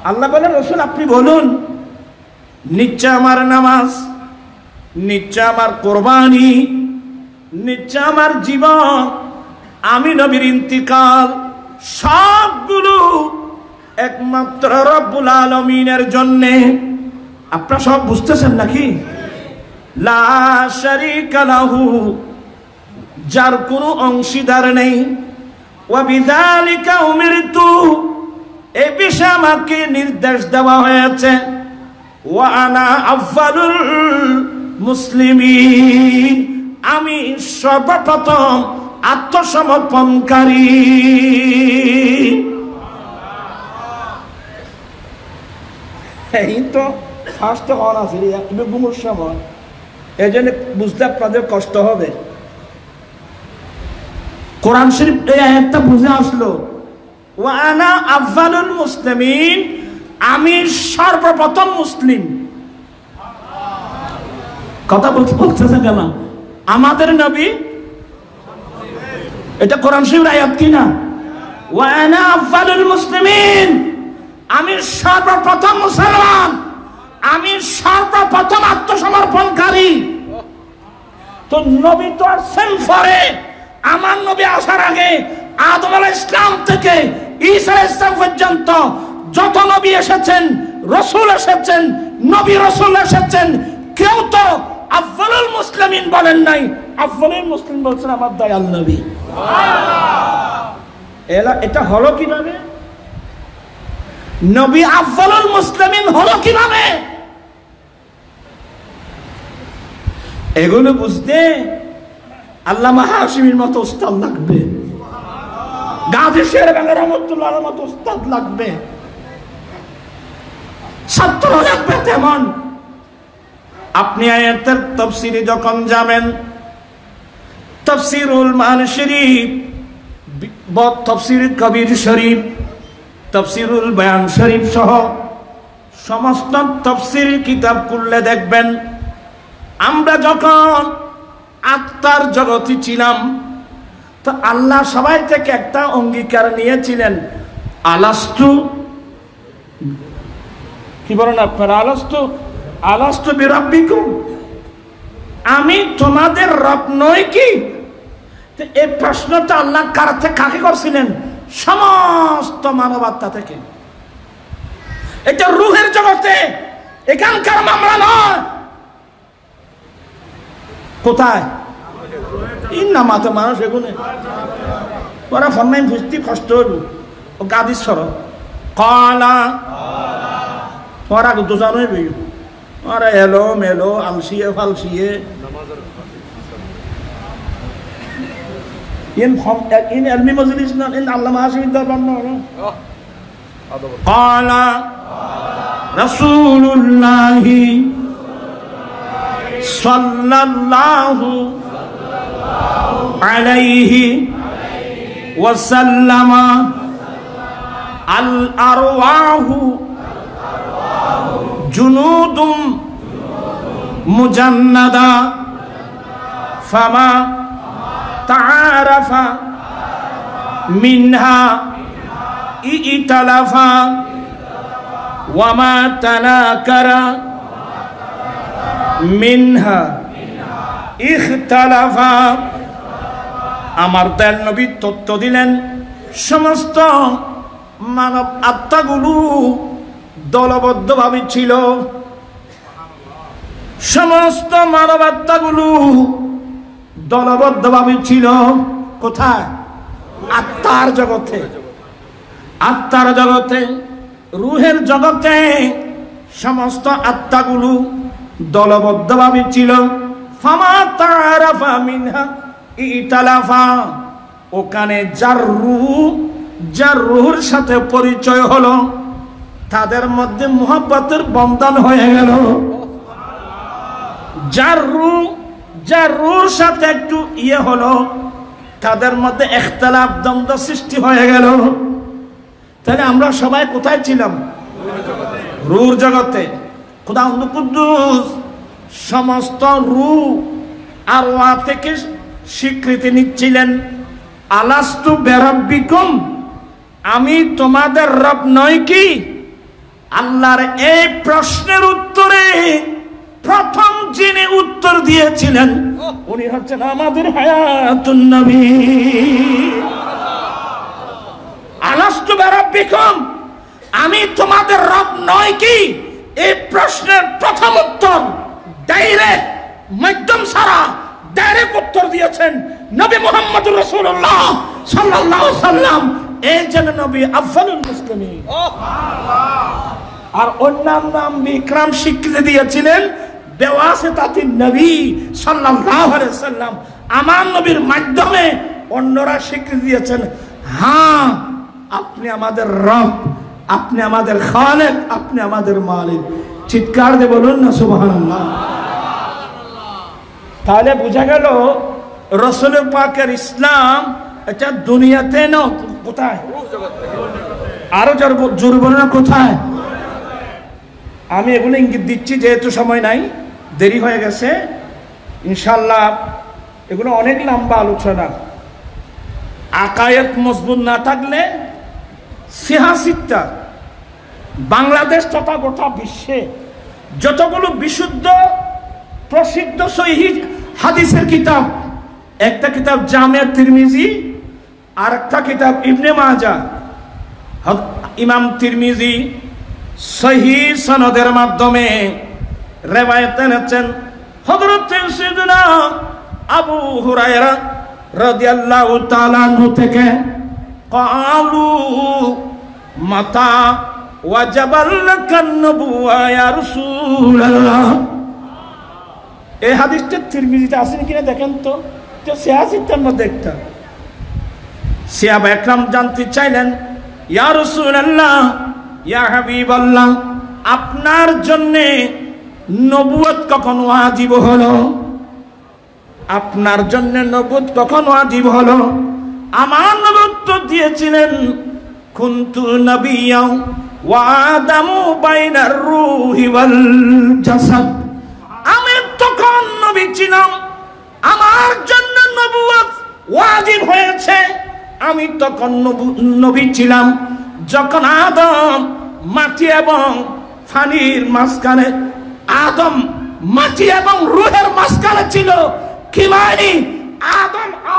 আল্লাহ বলেন, রাসূল আপনি বলুন, নিশ্চয় আমার নামাজ, নিশ্চয় আমার কোরবানি, নিশ্চয় আমার জীবন, আমি নবীর ইন্তিকাল, সবগুলো একমাত্র রব্বুল আলামিনের জন্য। আপনারা সব বুঝতেছেন নাকি? লা শারীকা লাহু, যার কোনো অংশীদার নেই, ওয়া বিযালিকা উমিরতু, এই বিষয়ে আমাকে নির্দেশ দেওয়া হয়েছে, ওয়া আনা আউয়ালুল মুসলিমিন, আমি সর্বপ্রথম আত্মসমর্পণকারী। এই তো ফার্স্ট হন আছে ঘুমোর সময়, এই জন্য বুঝতে আপনাদের কষ্ট হবে। কোরআন শরীফ এই আয়াতটা বুঝে আসলো, ওয়া আনা আউয়ালুল মুসলিমিন, আমি সর্বপ্রথম মুসলিম। কথা বলতেছে কেন? আমাদের নবী, এটা কোরআন শরীফের আয়াত কি না? ওয়া আনা আউয়ালুল মুসলিমিন, আমি সর্বপ্রথম মুসলমান, আমি সর্বপ্রথম আত্মসমর্পণকারী। তো নবী তো আসছেন পরে, আমার নবী আসার আগে আদম আলাইহিস সালাম থেকে ঈসা আলাইহিস সালাম পর্যন্ত যত নবী এসেছেন, রাসূল এসেছেন, নবী রাসূল এসেছেন, কেউ তো আউয়ালুল মুসলিমিন বলেন নাই। আউয়ালুল মুসলিম বলছেন আমার দয়াল নবী। এটা হলো কিভাবে? নবী আউয়ালুল মুসলিমিন হলো কিভাবে? এগুলো বুঝতে আল্লামা হাশিমির মতো উস্তাদ লাগবে, গাজী শের বাংলা রহমাতুল্লাহর মতো উস্তাদ লাগবে, ছাত্র লাগবে তেমন। আপনি আয়াতের তাফসীরে যখন যাবেন, তাফসীরুল মান শরীফ, তাফসীর কবির শরীফ, তাফসীরুল বয়ান শরীফ সহ সমস্ত তাফসীর কিতাব খুললে দেখবেন আমরা যখন আত্মার জগতে ছিলাম তো আল্লাহ সবাই থেকে একটা অঙ্গীকার নিয়েছিলেন, আলাস্তু, কি বলেন আপনারা, আলাস্তু বিরাব্বিকুম, আমি তোমাদের রব নই কি? তো এই প্রশ্নটা আল্লাহ কাকে করছিলেন? সমস্ত মানবাত্মা থেকে। এটা রূহের জগতে, এখানকার মামলা নয়। কোথায়? ইন্নামাতে মানুষ এগুনে ওরা ফন্নাই বুঝতে কষ্ট হইব। ও গাদিশ্বর কলা ওরা দুজন হইবে, ওরা এলো মেলো আলসিয়ে ফালসিয়ে ইন এলমি মজলিস না, ইন আল্লামা হাশিম দরবার না। ক্বালা রাসূলুল্লাহি সাল্লাল্লাহু আলাইহি ওয়াসাল্লাম আল আরওয়াহু জুনুদুম মুজান্নাদা ফামা তাআরাফা মিনহা ইতালাফা ওয়ামা তানাকারা মিনহা ইখতালাফা। আমার দয়াল নবী তথ্য দিলেন সমস্ত মানব আত্মাগুলো দলবদ্ধভাবে ছিল, সমস্ত মানব আত্মাগুলো দলবদ্ধভাবে ছিল। কোথায়? আত্মার জগতে, আত্মার জগতে, রূহের জগতে সমস্ত আত্মাগুলো দলবদ্ধভাবে ছিল। ফামা তাআরাফা মিনহা ইতালাফা, ওখানে যার রূহের সাথে পরিচয় হলো তাদের মধ্যে মুহাব্বতের বন্ধন হয়ে গেল। যার রূহের সাথে একটু হলো তাদের মধ্যে ইখতিলাফ, দ্বন্দ্ব সৃষ্টি হয়ে গেল। তাহলে আমরা সবাই কোথায় ছিলাম? রূহের জগতে। খোদা কুদ্দুস সমস্ত রূহ আর ওয়া থেকে স্বীকৃতি নিচ্ছিলেন, আলাস্তু বিরাব্বিকুম, আমি তোমাদের রব নই কি? আল্লাহর এই প্রশ্নের উত্তরে প্রথম যিনি উত্তর দিয়েছিলেন উনি হচ্ছেন আমাদের হায়াতুন নবী। আলাস্তু বিরাব্বিকুম, আমি তোমাদের রব নই কি? এই প্রশ্নের প্রথম উত্তর ডাইরেক্ট, মাধ্যম ছাড়া ডাইরেক্ট উত্তর দিয়েছেন নবী মুহাম্মদুর রাসূলুল্লাহ সাল্লাল্লাহু আলাইহি সাল্লাম। এই যেন নবী আফজালুল মুসলিমিন। আর অন্যান্য বিক্রম স্বীকৃতি দিয়েছিলেন বেওয়াসিতাতিন নবী সাল্লাল্লাহু আলাইহি সাল্লাম। আমার নবীর মাধ্যমে অন্যরা স্বীকৃতি দিয়েছেন, হ্যাঁ আপনি আমাদের রব, আপনি আমাদের খালেক, আপনি আমাদের মালিক। চিৎকার দিয়ে বলুন না সুবহানাল্লাহ। তাহলে বোঝা গেল রাসূল পাকের ইসলাম এটা দুনিয়াতে না, কোথায়? আরো জোরে বলুন না, কোথায়? আমি এগুলো ইঙ্গিত দিচ্ছি যেহেতু সময় নাই, দেরি হয়ে গেছে। ইনশাল্লাহ এগুলো অনেক লম্বা আলোচনা। আকায়েদ মজবুত না থাকলে সিয়াসিটা বাংলাদেশ তথা গোটা বিশ্বে যতগুলো বিশুদ্ধ প্রসিদ্ধ সহিহ হাদিসের কিতাব, একটা কিতাব জামে তিরমিজি, আর একটা কিতাব ইবনে মাজাহ। ইমাম তিরমিজি সহিহ সনদের মাধ্যমে রিওয়ায়াত এনেছেন হযরত সাইয়েদনা আবু হুরায়রা রাদিয়াল্লাহু তাআলা আনহু থেকে, ক্বালু মাতা ওয়াজাবাল লাকান নবুওয়া ইয়া রাসূলুল্লাহ। এই হাদিসটা তিরমিজিতে আছে কিনা দেখেন তো, সিয়াসিতার মধ্যে একটা। সাহাবা একরাম জানতে চাইলেন, ইয়া রাসূলুল্লাহ, ইয়া হাবিবাল্লাহ, আপনার জন্য নবুয়ত কখন ওয়াজিব হলো? আপনার জন্য নবুয়ত কখন ওয়াজিব হলো? আমার নবুয়ত দিয়েছিলেন কুনতু নবিয়্যা ওয়া আদামু বাইনার রূহি ওয়াল জাসাদ। আমি তখন নবী ছিলাম, আমার জন্য নবুয়ত ওয়াজিব হয়েছে। আমি তখন নবী ছিলাম যখন আদম মাটি এবং পানির মাঝখানে, আদম মাটি এবং রূহের মাঝখানে ছিল। কি মানে?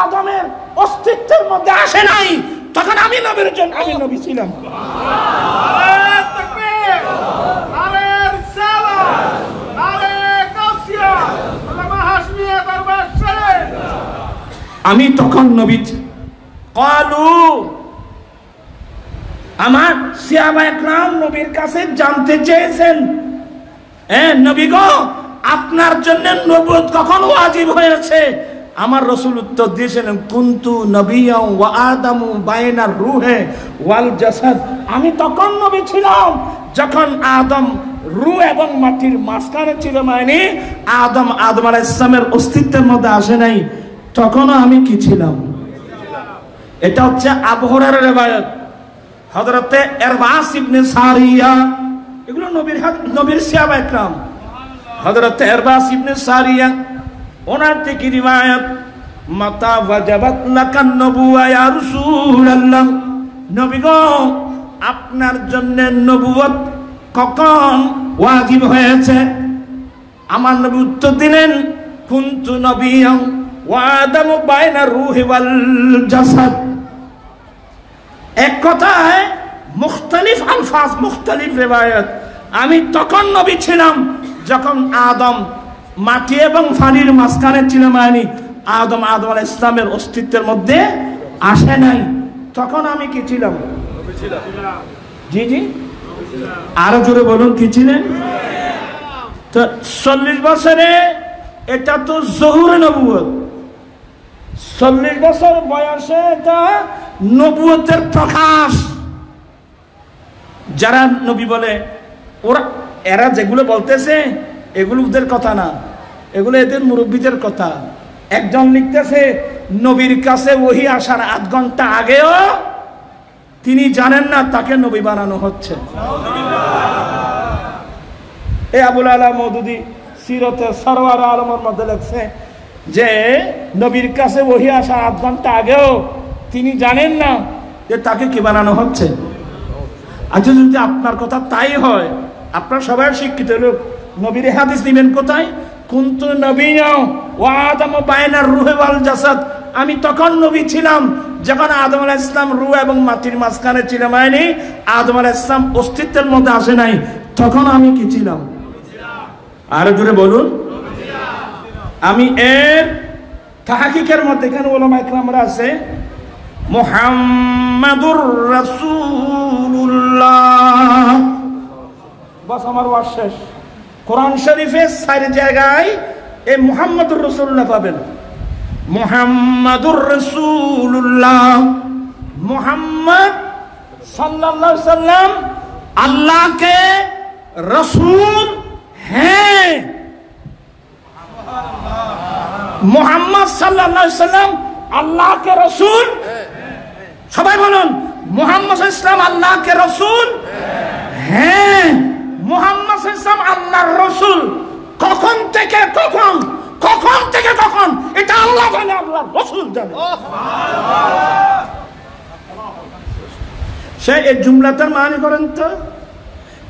আদমের অস্তিত্বের মধ্যে আসে নাই, তখন আমি নবীর জন্য আমি নবী ছিলাম। আমি তখন নবী। ক্বালু, আমার সাহাবায়ে কেরাম নবীর কাছে জানতে চেয়েছেন, নবী গো, আপনার জন্য নবুয়ত কখন ওয়াজিব হয়েছে? আমার রাসূল উত্তর দিয়েছিলেন কুনতু নবিয়্যা ওয়া আদামু বাইনার রূহি ওয়াল জাসাদ। আমি তখন নবী ছিলাম যখন আদম রূহ এবং মাটির মাঝখানে ছিল। মানে আদম আলাইহিস সালামের অস্তিত্বের মধ্যে আসে নাই, তখনও আমি কি ছিলাম? এটা হচ্ছে আবু হুরায়রার riwayat। হযরতে ইরবাস ইবনে সারিয়া, এগুলো নবীর সাহাবায়ে কেরাম। হযরতে ইরবাস ইবনে সারিয়া ওনার থেকে রিওয়ায়াত, মাতা ওয়াজাবাত লাকান নবুওয়া ইয়া রাসূলুল্লাহ। নবী গো, আপনার জন্য নবুয়ত কখন ওয়াজিব হয়েছে? আমার নবী উত্তর দিলেন কুনতু নবিয়্যা ওয়া আদামু বাইনার রূহি ওয়াল জাসাদ। এক কথায় মুখতালিফ আলফাজ, মুখতালিফ রিওয়ায়াত। আমি তখন নবী ছিলাম যখন আদম মাটি এবং পানির মাঝখানে ছিল। মানে আদম আলাইহিস সালামের অস্তিত্বের মধ্যে আসে নাই, তখন আমি কি ছিলাম? জি জি, আরো জোরে বলুন, কি ছিলেন? তো 40 বছরে এটা তো জহুর নবুয়ত। 40 বছর বয়সে এটা নবুয়তের প্রকাশ। যারা নবী বলে, এরা যেগুলো বলতেছে এগুলো ওদের কথা না, এগুলো এদের মুরব্বীদের কথা। একজন লিখতেছে নবীর কাছে ওহী আসার 8 ঘন্টা আগেও তিনি জানেন না তাকে নবী বানানো হচ্ছে। এই আবুল আলা মওদুদী সিরতে সরওয়ার আলমের মধ্যে লিখছে যে নবীর কাছে ওহী আসার 8 ঘন্টা আগেও তিনি জানেন না যে তাকে কি বানানো হচ্ছে। আচ্ছা, যদি আপনার কথা তাই হয়, আপনার সবাই শিক্ষিত লোক, নবীর হাদিস দিবেন কোথায়? কুনতু নবিয়্যা ওয়া আদামু বাইনার রূহি ওয়াল জাসাদ। আমি তখন নবী ছিলাম যখন আদম আলাইহিস সালাম রূহ এবং মাটির মাঝখানে ছিল। মানে আদম আলাইহিস সালাম অস্তিত্বের মধ্যে আসে নাই, তখন আমি কি ছিলাম? আরো জোরে বলুন। আমি এর তাহকিকের মধ্যে এখানে উলামায়ে কেরামরা আছে, মুহাম্মাদুর রাসূলুল্লাহ। বাস, আমার ওয়াজ শেষ। কোরআন শরীফে 4 জায়গায় এই মুহাম্মাদুর রাসূলুল্লাহ পাবেন। মুহাম্মাদুর রাসূলুল্লাহ, মুহাম্মদ সাল্লাল্লাহু আলাইহি সাল্লাম আল্লাহ के रसूल हैं। मुहम्मद सल्लल्लाहु अलैहि वसल्लम अल्लाह के रसूल। সবাই বলুন, মুহাম্মদ সাল্লাল্লাহু আলাইহি ওয়াসাল্লাম আল্লাহ के रसूल हैं। মুহাম্মদ সাল্লাল্লাহু আলাইহি ওয়াসাল্লাম আল্লাহর রাসূল। কখন থেকে কখন, কখন থেকে কখন, এটা আল্লাহ জানে, আল্লাহর রাসূল জানে। সে এই জুমলাটার মানে করেন তো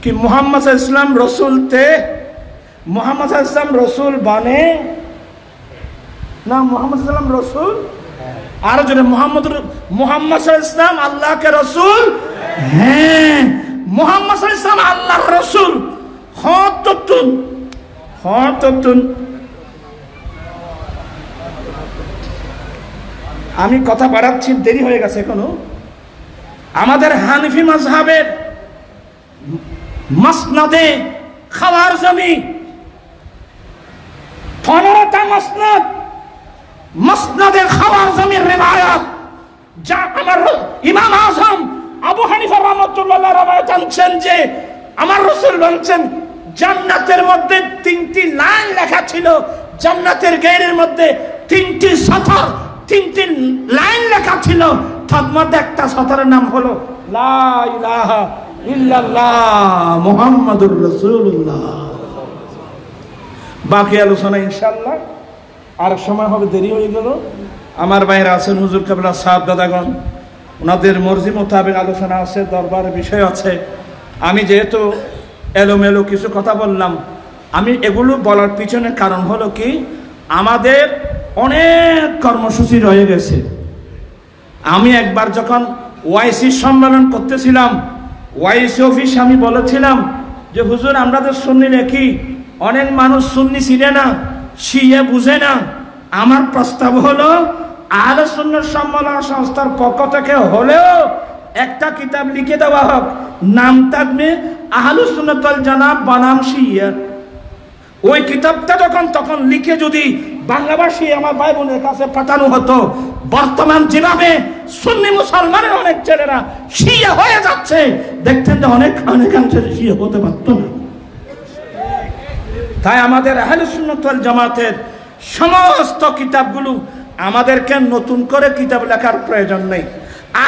कि मोहम्मद सल्लल्लाहु अलैहि वसल्लम रसूल थे, मोहम्मद सल्लल्लाहु अलैहि वसल्लम रसूल बने ना, मोहम्मद सल्लल्लाहु अलैहि वसल्लम रसूल। और जो मोहम्मद सल्लल्लाहु अलैहि वसल्लम अल्लाह के रसूल हैं। मोहम्मद सल्लल्लाहु अलैहि वसल्लम अल्लाह रसूल। हाँ तो तुम আমি কথা বাড়াচ্ছি, দেরি হয়ে গেছে এখনো। আমাদের হানফি মাযহাবের মাসনাদে খাওয়ারজমি 15টা মাসনাদ, মাসনাদে খাওয়ারজমির রিওয়ায়াত, যা আমার ইমাম আযম আবু হানিফা রাহমাতুল্লাহ রাওয়ায়াত আনছেন যে আমার রাসূল বলেছেন জান্নাতের মধ্যে 3টি লাইন লেখা ছিল, জান্নাতের গেটের মধ্যে 3টি সতর 3টি লাইন লেখা ছিল, তার মধ্যে একটা সতরের নাম হলো লা ইলাহা ইল্লাল্লাহ মুহাম্মাদুর রাসূলুল্লাহ। বাকি আলোচনা ইনশাআল্লাহ আর সময় হবে, দেরি হয়ে গেল। আমার বাইরে আছেন হুজুর কেবলা সাহেব দাদাগণ, ওনাদের মর্জি মোতাবেক আলোচনা আছে, দরবারের বিষয় আছে। আমি যেহেতু এলোমেলো কিছু কথা বললাম, আমি এগুলো বলার পিছনে কারণ হলো কি, আমাদের অনেক কর্মসূচি রয়ে গেছে। আমি একবার যখন ওয়াইসি সম্মেলন করতেছিলাম, ওয়াইসি অফিস আমি বলেছিলাম যে হুজুর আমরা তো সুন্নি নাকি, অনেক মানুষ সুন্নি চিনে না, শিয়া বুঝে না। আমার প্রস্তাব হলো আহলে সুন্নাত সম্মেলন সংস্থার পক্ষ থেকে হলেও একটা কিতাব লিখে দেওয়া হোক, নাম থাকবে আহলে সুন্নাত ওয়াল জামাত বনাম শিয়া। ওই কিতাবটা তখন লিখে যদি বাংলাভাষী আমার ভাই বোনের কাছে পাঠানো হতো, বর্তমান যেভাবে সুন্নি মুসলমানের অনেক ছেলেরা শিয়া হয়ে যাচ্ছে, দেখতেন যে অনেকাংশে শিয়া হতে পারত না। তাই আমাদের আহলে সুন্নাত ওয়াল জামাতের সমস্ত কিতাবগুলো আমাদেরকে নতুন করে কিতাব লেখার প্রয়োজন নেই।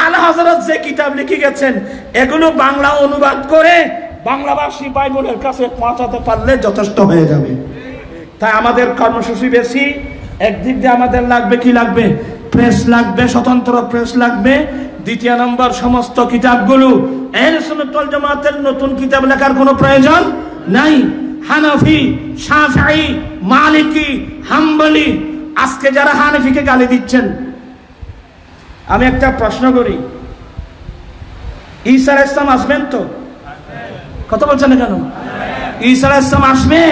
আলা হযরত যে কিতাব লিখে গেছেন এগুলো বাংলা অনুবাদ করে বাংলাভাষী ভাই বোনের কাছে পৌঁছাতে পারলে যথেষ্ট হয়ে যাবে। তাই আমাদের কর্মসূচি বেশি। একদিক দিয়ে আমাদের লাগবে কি লাগবে, প্রেস লাগবে, স্বতন্ত্র প্রেস লাগবে। দ্বিতীয় নম্বর, সমস্ত কিতাবগুলো আহলে সুন্নাত ওয়াল জামাতের নতুন কিতাব লেখার কোনো প্রয়োজন নাই। হানাফি, শাফিঈ, মালিকি, হাম্বলি, আজকে যারা হানাফিকে গালি দিচ্ছেন, আমি একটা প্রশ্ন করি, ঈসা আলাইহিস সালাম আসবেন তো? কথা বলছেন না কেন? ঈসা আলাইহিস সালাম আসবে,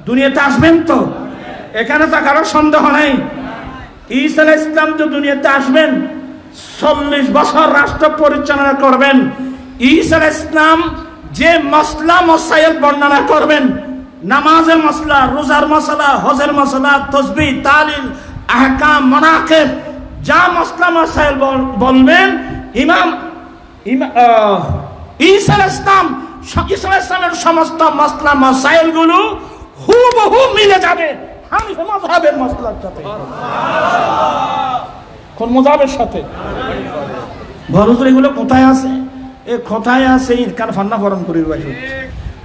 দুনিয়াতে আসবেন তো? এখানে তো কারো সন্দেহ নাই। ঈসা আলাইহিস সালাম তো দুনিয়াতে আসবেন, 40 বছর রাষ্ট্র পরিচালনা করবেন। ঈসা আলাইহিস সালাম যে মাসলা মাসাইল বর্ণনা করবেন, নামাজের মাসলা, রোজার মাসলা, হজের মাসলা, তাসবিহ, তাহলিল, আহকাম, মানাকিব, যা মাসলা মাসাইল বলবেন, ঈসা আলাইহিস সালামের সমস্ত মাসলা মাসাইল গুলো হুবহু মিলে যাবে হানাফি মাযহাবের মাসলার সাথে। কোন মাযহাবের সাথে? বলতো এগুলো কোথায় আছে? এ কোথায় আছে? কান ফান্না ফরম করির বাইরে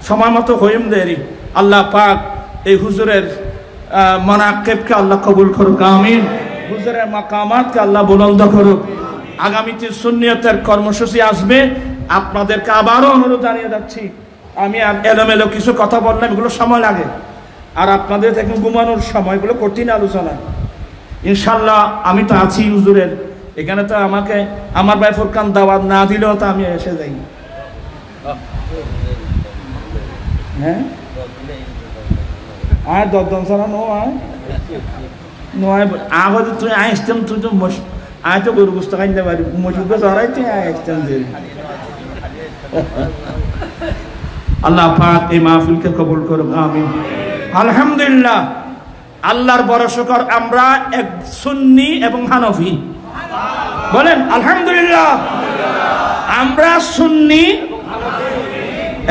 সময় মতো হইম দেরি। আল্লাহ পাক এই হুজুরের মানাকিবকে আল্লাহ কবুল করুক, আমিন। হুজুরের মাকামাতকে আল্লাহ বুলন্দ করুক। আগামীতে সুন্নিয়তের কর্মসূচি আসবে, আপনাদেরকে আবারও অনুরোধ জানিয়ে যাচ্ছি। আমি আর এলোমেলো কিছু কথা বললাম, এগুলো সময় লাগে, আর আপনাদের থেকে ঘুমানোর সময়, এগুলো কঠিন আলোচনা। ইনশাল্লাহ আমি তো আছি হুজুরের এখানে, তো আমাকে আমার ভাই ফুরকান দাওয়াত না দিলেও তো আমি এসে যাই। হ্যাঁ, আর দরদম ছাড়া নো আয় নয় আবার তুই আসতাম, তুই তো আয় তো গরু গুস্ত খাইতে পারি, মসুদে চড়াইতে আসতাম। আল্লাহ পাক এই মাহফিলকে কবুল করুক, আমিন। আলহামদুলিল্লাহ, আল্লাহর বড় শুকর, আমরা এক সুন্নি এবং হানাফি। বলেন আলহামদুলিল্লাহ, আমরা সুন্নি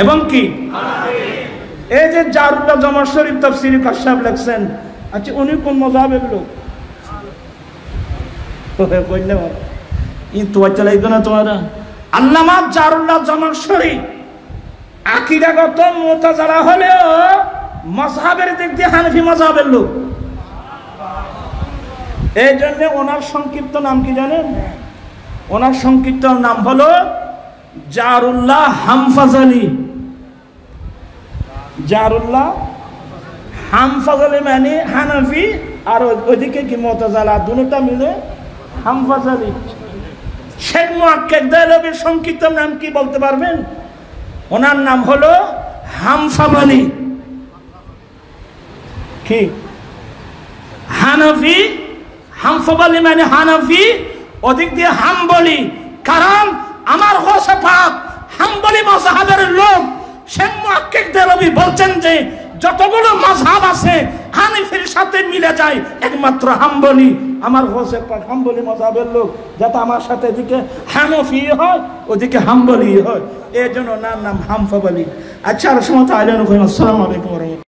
এবং কি, এই যে জারুল্লাহ জামা শরীফ তাফসীরে কাশাফ লিখছেন, আচ্ছা উনি কোন মাযহাবের লোক? কইলে ই তো চলাইতো না তোমারা। আল্লামা জারুল্লাহ জামা শরীফ আকীদাগত মুতাযালা হলেও মাযহাবের দিক দিয়ে হানাফি মাযহাবের লোক। এই জন্য ওনার সংক্ষিপ্ত নাম কি জানেন? ওনার সংক্ষিপ্ত নাম হলো জারুল্লাহ হামফাজালি। জারুল্লাহ হামফাজালি মানে হানাফি, আর ওইদিকে কি মুতাযালা, দুটোটা মিলে হামফাজালি। শেখ মুহাক্কিক দেহলভির সংক্ষিপ্ত নাম কি বলতে পারবেন? ওনার নাম হলো হামফাজালি। কি হানাফি, হামফাজালি মানে হানাফি, ওদিক দিয়ে হাম্বলি। কারণ আমার হোসে পাক হাম্বলি মাযহাবের লোক। শেখ মুহাক্কিক দেহলভি বলছেন যে যতগুলো মাযহাব আছে হানাফির সাথে মিলে যায় একমাত্র হাম্বলি। আমার হোসে পাক হাম্বলি মাযহাবের লোক, যাতে আমার সাথে এদিকে হানাফি হয় ওদিকে হাম্বলি হয়, এই জন্য নাম হামফাজালি। আচ্ছা, আর সময় আইলেন। আসসালামু আলাইকুম।